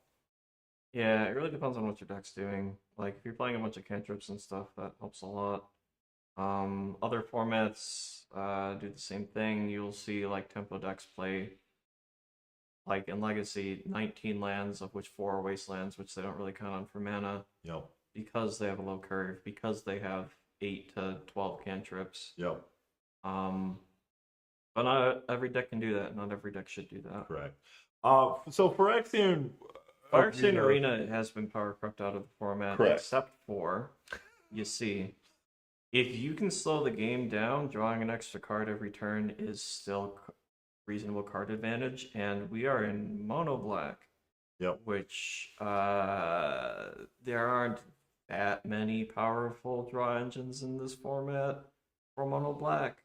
Yeah, it really depends on what your deck's doing. Like, if you're playing a bunch of cantrips and stuff, that helps a lot. Other formats do the same thing. You'll see, like, tempo decks play, like, in Legacy, 19 lands, of which 4 are wastelands, which they don't really count on for mana. Yep. Because they have a low curve, because they have 8 to 12 cantrips. Yep. But not every deck can do that. Not every deck should do that. Correct. So Phyrexian Phyrexian Arena has been power crept out of the format, correct, except for, you see, if you can slow the game down, drawing an extra card every turn is still reasonable card advantage, and we are in mono black. Yep. Which there aren't that many powerful draw engines in this format for mono black.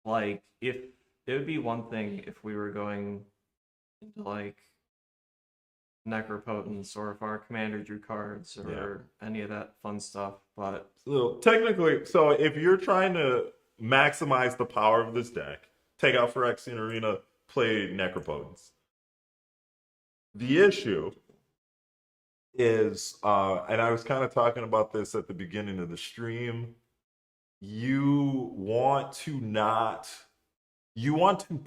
Like, if it would be one thing if we were going into like Necropotence, or if our commander drew cards, or any of that fun stuff, but so technically, so if you're trying to maximize the power of this deck, take out Phyrexian Arena, play Necropotence. The issue is, and I was kind of talking about this at the beginning of the stream, you want to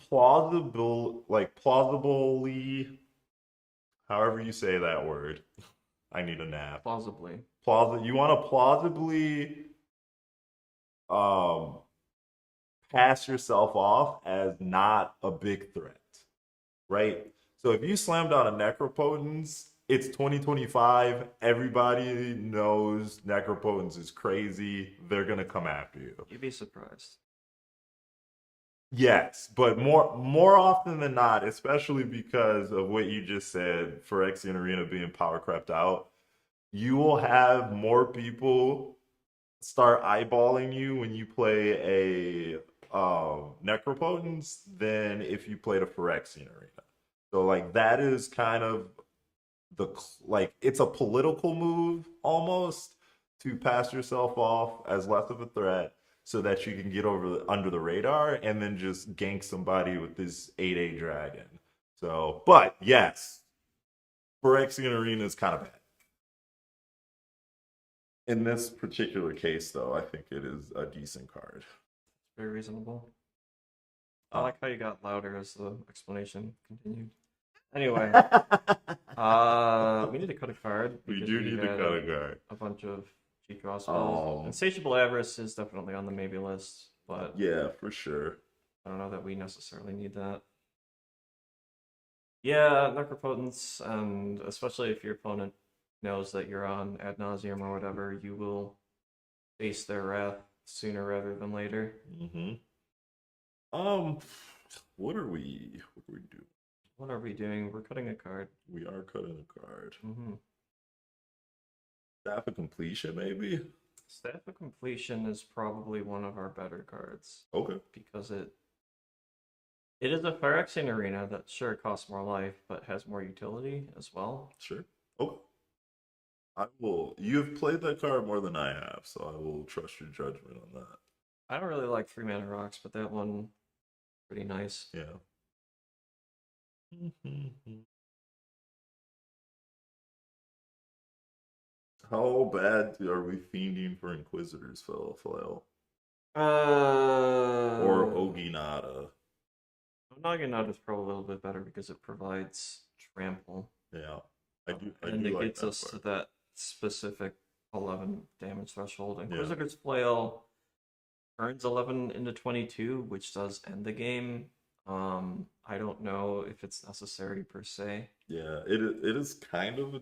plausibly, however you say that word. I need a nap. plausibly. You want to plausibly pass yourself off as not a big threat, right? So if you slam down a Necropotence, it's 2025. Everybody knows Necropotence is crazy. They're gonna come after you. You'd be surprised. Yes, but more often than not, especially because of what you just said, Phyrexian Arena being power crept out, you will have more people start eyeballing you when you play a Necropotence than if you played a Phyrexian Arena. So like that is kind of the like it's a political move almost to pass yourself off as less of a threat so that you can get under the radar and then just gank somebody with this 8/8 dragon. So, but yes, Phyrexian Arena is kind of bad. In this particular case, though, I think it is a decent card. Very reasonable. I like how you got louder as the explanation continued. Anyway, we need to cut a card. We do need to cut a card. A bunch of cheat draw spells. Insatiable Avarice is definitely on the maybe list, but yeah, for sure. I don't know that we necessarily need that. Yeah, Necropotence, and especially if your opponent knows that you're on ad nauseum or whatever, you will face their wrath sooner rather than later. Mm-hmm. What are we doing? What are we doing? We're cutting a card. We are cutting a card. Mm-hmm. Staff of Completion, maybe? Staff of Completion is probably one of our better cards. Okay. Because it is a Phyrexian Arena that sure costs more life, but has more utility as well. Sure. Okay. I will. You've played that card more than I have, so I will trust your judgment on that. I don't really like 3-mana rocks, but that one pretty nice. Yeah. How bad are we fiending for Inquisitors, Flail? Or Oginata? Oginata is probably a little bit better because it provides trample. Yeah, I do. And it like gets us part. to that specific 11 damage threshold. Inquisitor's Flail turns 11 into 22, which does end the game. I don't know if it's necessary per se. Yeah, it is kind of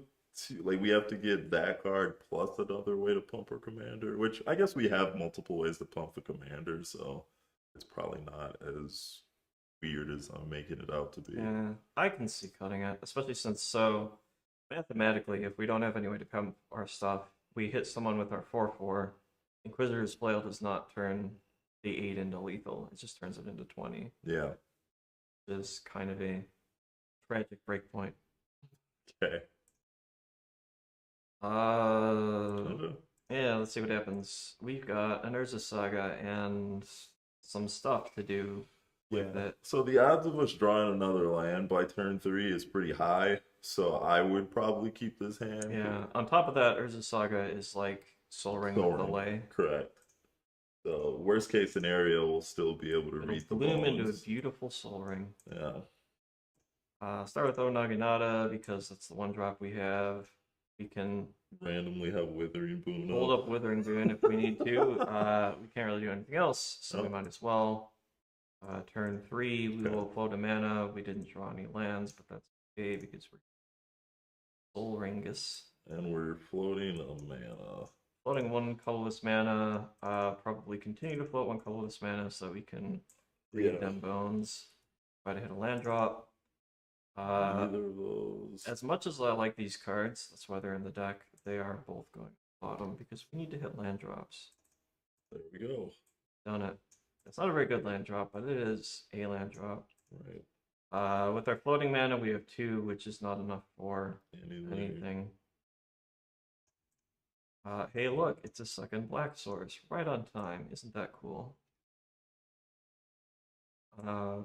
like we have to get that card plus another way to pump our commander, which I guess we have multiple ways to pump the commander, so it's probably not as weird as I'm making it out to be. Yeah, I can see cutting it, especially since mathematically, if we don't have any way to pump our stuff, we hit someone with our 4/4. Inquisitor's Flail does not turn the 8 into lethal; it just turns it into 20. Yeah, is kind of a tragic breakpoint. Okay. Yeah, let's see what happens. We've got an Urza Saga and some stuff to do with it. So the odds of us drawing another land by turn 3 is pretty high, so I would probably keep this hand. Yeah, on top of that, Urza Saga is like Soul Ring with delay. Correct. So worst case scenario, we'll still be able to read the bloom into a beautiful Soul Ring. Yeah. Start with Naginata because that's the one drop we have. We can randomly have Withering Boon. Hold up Withering Boon if we need to. We can't really do anything else, so we might as well. Turn 3, we will float a mana. We didn't draw any lands, but that's okay because we're Soul Ringus. And we're floating a mana. Floating 1 colorless mana. Probably continue to float 1 colorless mana so we can read them bones. Try to hit a land drop. Neither of those. As much as I like these cards, that's why they're in the deck, they are both going to the bottom because we need to hit land drops. There we go. Done it. It's not a very good land drop, but it is a land drop. Right. With our floating mana, we have 2, which is not enough for anything. Hey, look, it's a second black source, right on time. Isn't that cool?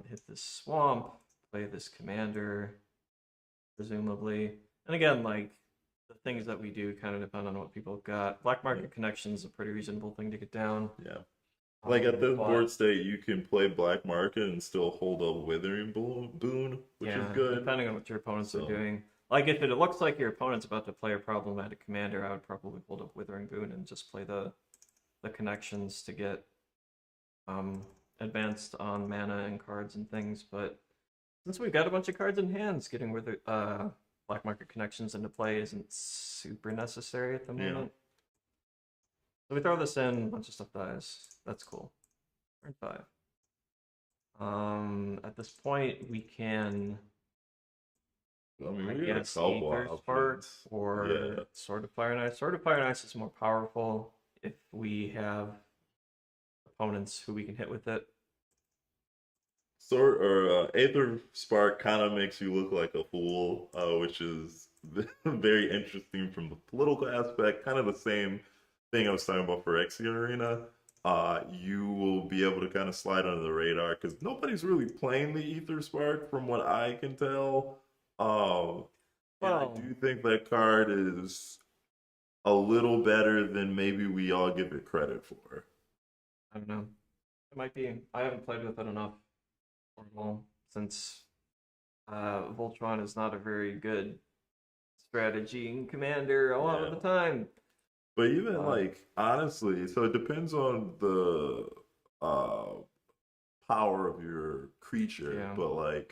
Hit this swamp, play this commander, presumably. And again, like, the things that we do kind of depend on what people have got. Black Market Connections is a pretty reasonable thing to get down. Yeah. Like at this board state, you can play Black Market and still hold a Withering Boon, which is good. Depending on what your opponents are doing. Like, if it looks like your opponent's about to play a problematic commander, I would probably hold up Withering Boon and just play the connections to get advanced on mana and cards and things. But since we've got a bunch of cards in hands, getting Black Market Connections into play isn't super necessary at the moment. So we throw this in, a bunch of stuff dies. That's cool. Turn 5. At this point, we can... I guess Aether's Spark or Sword of Fire and Ice. Sword of Fire and Ice is more powerful if we we have opponents who we can hit with it. Aether Spark kind of makes you look like a fool, which is very interesting from the political aspect. Kind of the same thing I was talking about for Exian Arena. You will be able to kind of slide under the radar because nobody's really playing the Aether Spark, from what I can tell. And I do think that card is a little better than maybe we all give it credit for. I don't know. It might be. I haven't played with it enough. Well, since Voltron is not a very good strategy and commander a lot of the time. But even honestly, so it depends on the power of your creature, but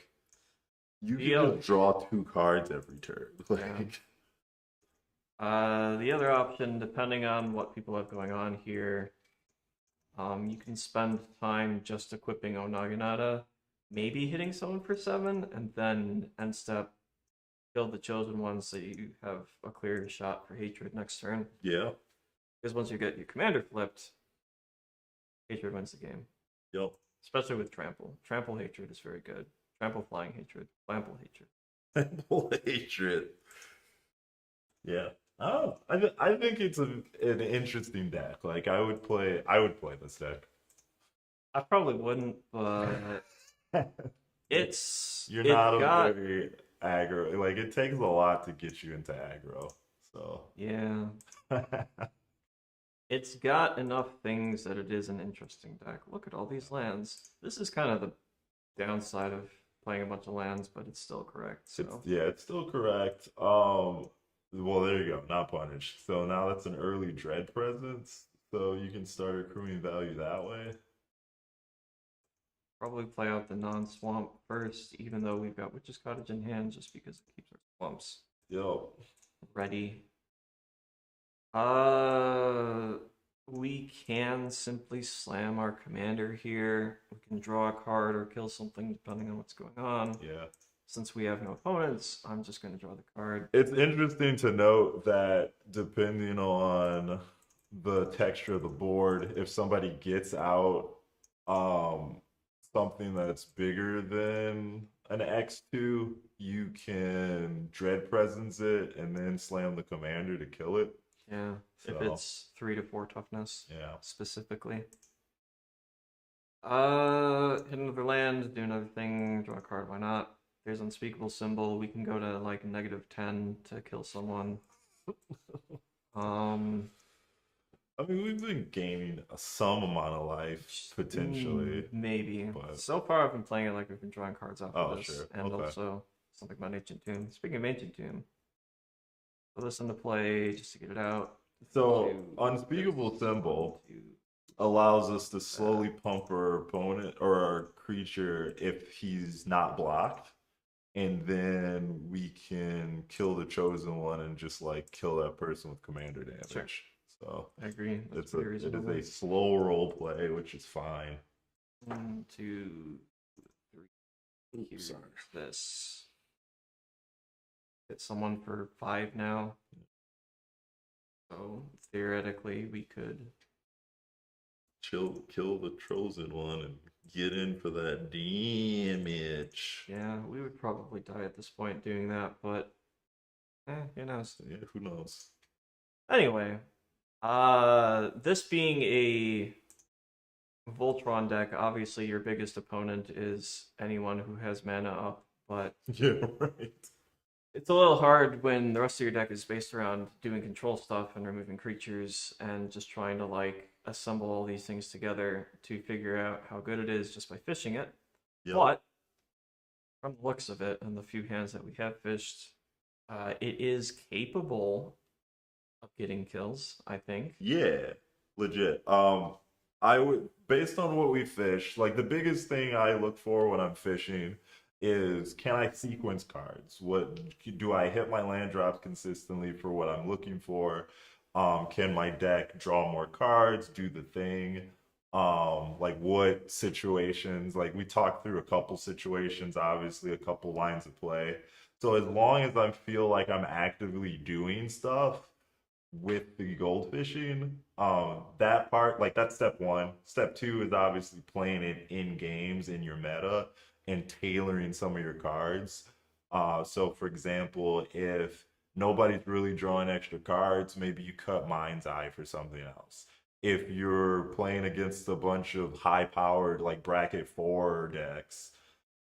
you can just draw 2 cards every turn. The other option, depending on what people have going on here, you can spend time just equipping Onaginata, maybe hitting someone for 7, and then end step kill the chosen one so you have a clear shot for hatred next turn. Yeah. Because once you get your commander flipped, hatred wins the game. Yep. Especially with trample. Trample hatred is very good. Trample flying hatred. Trample hatred. Trample hatred. Yeah. Oh, I think it's an interesting deck. I would play this deck. I probably wouldn't, but you're not very aggro. It takes a lot to get you into aggro. So yeah. It's got enough things that it is an interesting deck. Look at all these lands. This is kind of the downside of playing a bunch of lands, but it's still correct. So it's still correct. Well, there you go. Not punished. So now that's an early dread presence. So you can start accruing value that way. Probably play out the non-swamp first, even though we've got Witch's Cottage in hand, just because it keeps our swamps ready. We can simply slam our commander here. We can draw a card or kill something depending on what's going on. Yeah. Since we have no opponents, I'm just going to draw the card. It's interesting to note that depending on the texture of the board, if somebody gets out something that's bigger than an X2, you can dread presence it and then slam the commander to kill it. Yeah, if it's 3 to 4 toughness. Yeah. Specifically. Hit another land, do another thing, draw a card, why not? There's Unspeakable Symbol. We can go to -10 to kill someone. I mean, we've been gaining some amount of life, potentially. Maybe. But... So far, I've been playing it like we've been drawing cards off of this. Sure. And also something about Ancient Tomb. Speaking of Ancient Tomb, put this into play just to get it out. So, Unspeakable Symbol allows us to slowly pump our opponent or our creature if he's not blocked. And then we can kill the chosen one and just kill that person with commander damage. Sure. So I agree. It is a slow role play, which is fine. 1, 2, 3. Oops, sorry. This. Hit someone for 5 now. So theoretically, we could kill the chosen one and get in for that damage. Yeah, we would probably die at this point doing that, but who knows? Yeah, who knows? Anyway, this being a Voltron deck, obviously your biggest opponent is anyone who has mana up, but yeah, right. It's a little hard when the rest of your deck is based around doing control stuff and removing creatures and just trying to assemble all these things together to figure out how good it is just by fishing it. Yep. But from the looks of it and the few hands that we have fished, it is capable of getting kills, I think. Yeah, legit. I would, based on what we fish, the biggest thing I look for when I'm fishing is, can I sequence cards? What do I hit my land drops consistently for what I'm looking for? Can my deck draw more cards, do the thing? What situations? We talked through a couple situations, obviously a couple lines of play. So as long as I feel like I'm actively doing stuff, with the goldfishing. That part, like that's step one. Step two is obviously playing it in games in your meta and tailoring some of your cards. So for example, if nobody's really drawing extra cards, maybe you cut Mind's Eye for something else. If you're playing against a bunch of high powered like bracket four decks,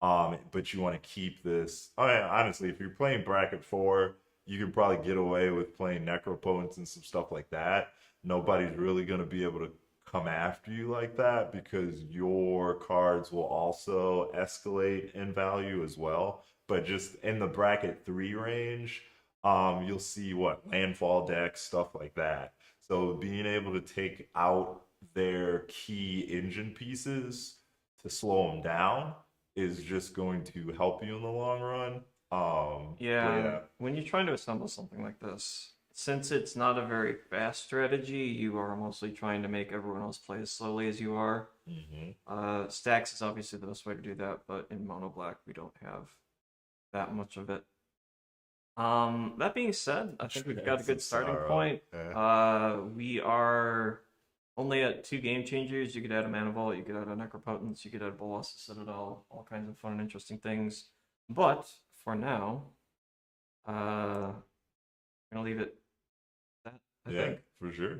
but you want to keep this. I mean, honestly, if you're playing bracket four, you can probably get away with playing necropotence and some stuff like that. Nobody's really going to be able to come after you like that because your cards will also escalate in value as well. But just in the bracket three range, you'll see what landfall decks, stuff like that. So being able to take out their key engine pieces to slow them down is just going to help you in the long run. But Yeah, yeah. when you're trying to assemble something like this, since it's not a very fast strategy, you are mostly trying to make everyone else play as slowly as you are. Hmm. Stacks is obviously the best way to do that, but in mono black we don't have that much of it. That being said, I think we've got a good starting point. Yeah. We are only at 2 game changers. You could add a Mana Vault, you could add a Necropotence, you could add a Bolas Citadel, all kinds of fun and interesting things. But for now, I'm gonna leave it at that, I Yeah, think. for sure.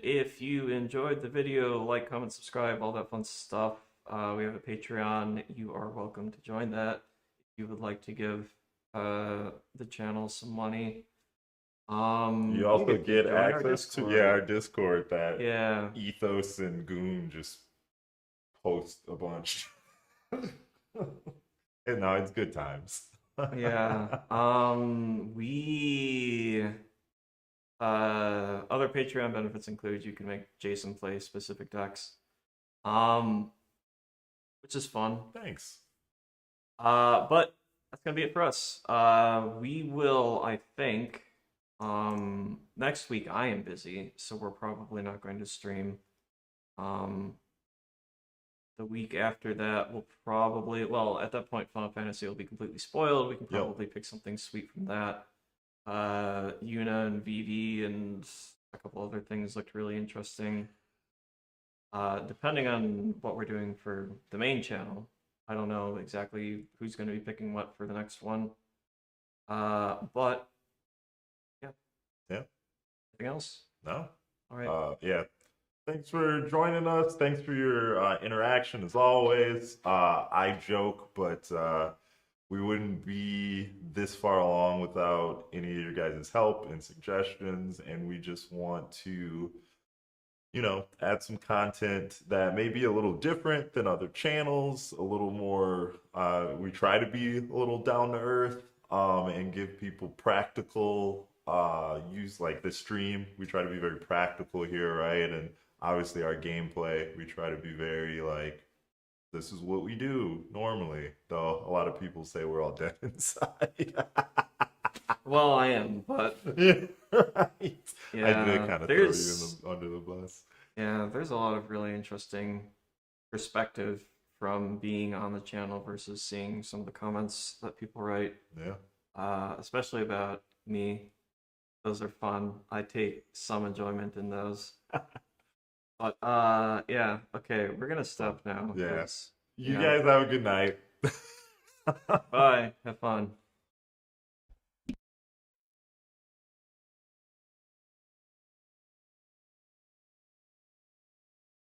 If you enjoyed the video, like, comment, subscribe, all that fun stuff. We have a Patreon. You are welcome to join that if you would like to give the channel some money. You You also get to get join our access to Discord. our Discord that Yeah, Ethos and Goon just post a bunch. And now it's good times. yeah. We other Patreon benefits include you can make Jason play specific decks. Um, which is fun. Thanks. But that's gonna be it for us. We will, I think, next week I am busy, so we're probably not going to stream. Um, the week after that, we'll probably, well, at that point, Final Fantasy will be completely spoiled. We can Yep. probably pick something sweet from that. Yuna and Vivi and a couple other things looked really interesting. Depending on what we're doing for the main channel, I don't know exactly who's going to be picking what for the next one. But yeah, Yeah. anything else? No. All right. Yeah. Thanks for joining us. Thanks for your interaction as always. I joke, but we wouldn't be this far along without any of your guys' help and suggestions. And we just want to, add some content that may be a little different than other channels, a little more, we try to be a little down to earth, and give people practical, use like the stream. We try to be very practical here, right? And obviously our gameplay, we try to be very like, this is what we do normally, though a lot of people say we're all dead inside. Well, I am, but Yeah, right. I did yeah, kind of throw you there's under the bus. yeah, there's a lot of really interesting perspective from being on the channel versus seeing some of the comments that people write, Yeah. especially about me. Those are fun. I take some enjoyment in those. But yeah, okay, we're gonna stop now. Yeah. 'Cause, You guys have a good night. bye. Have fun.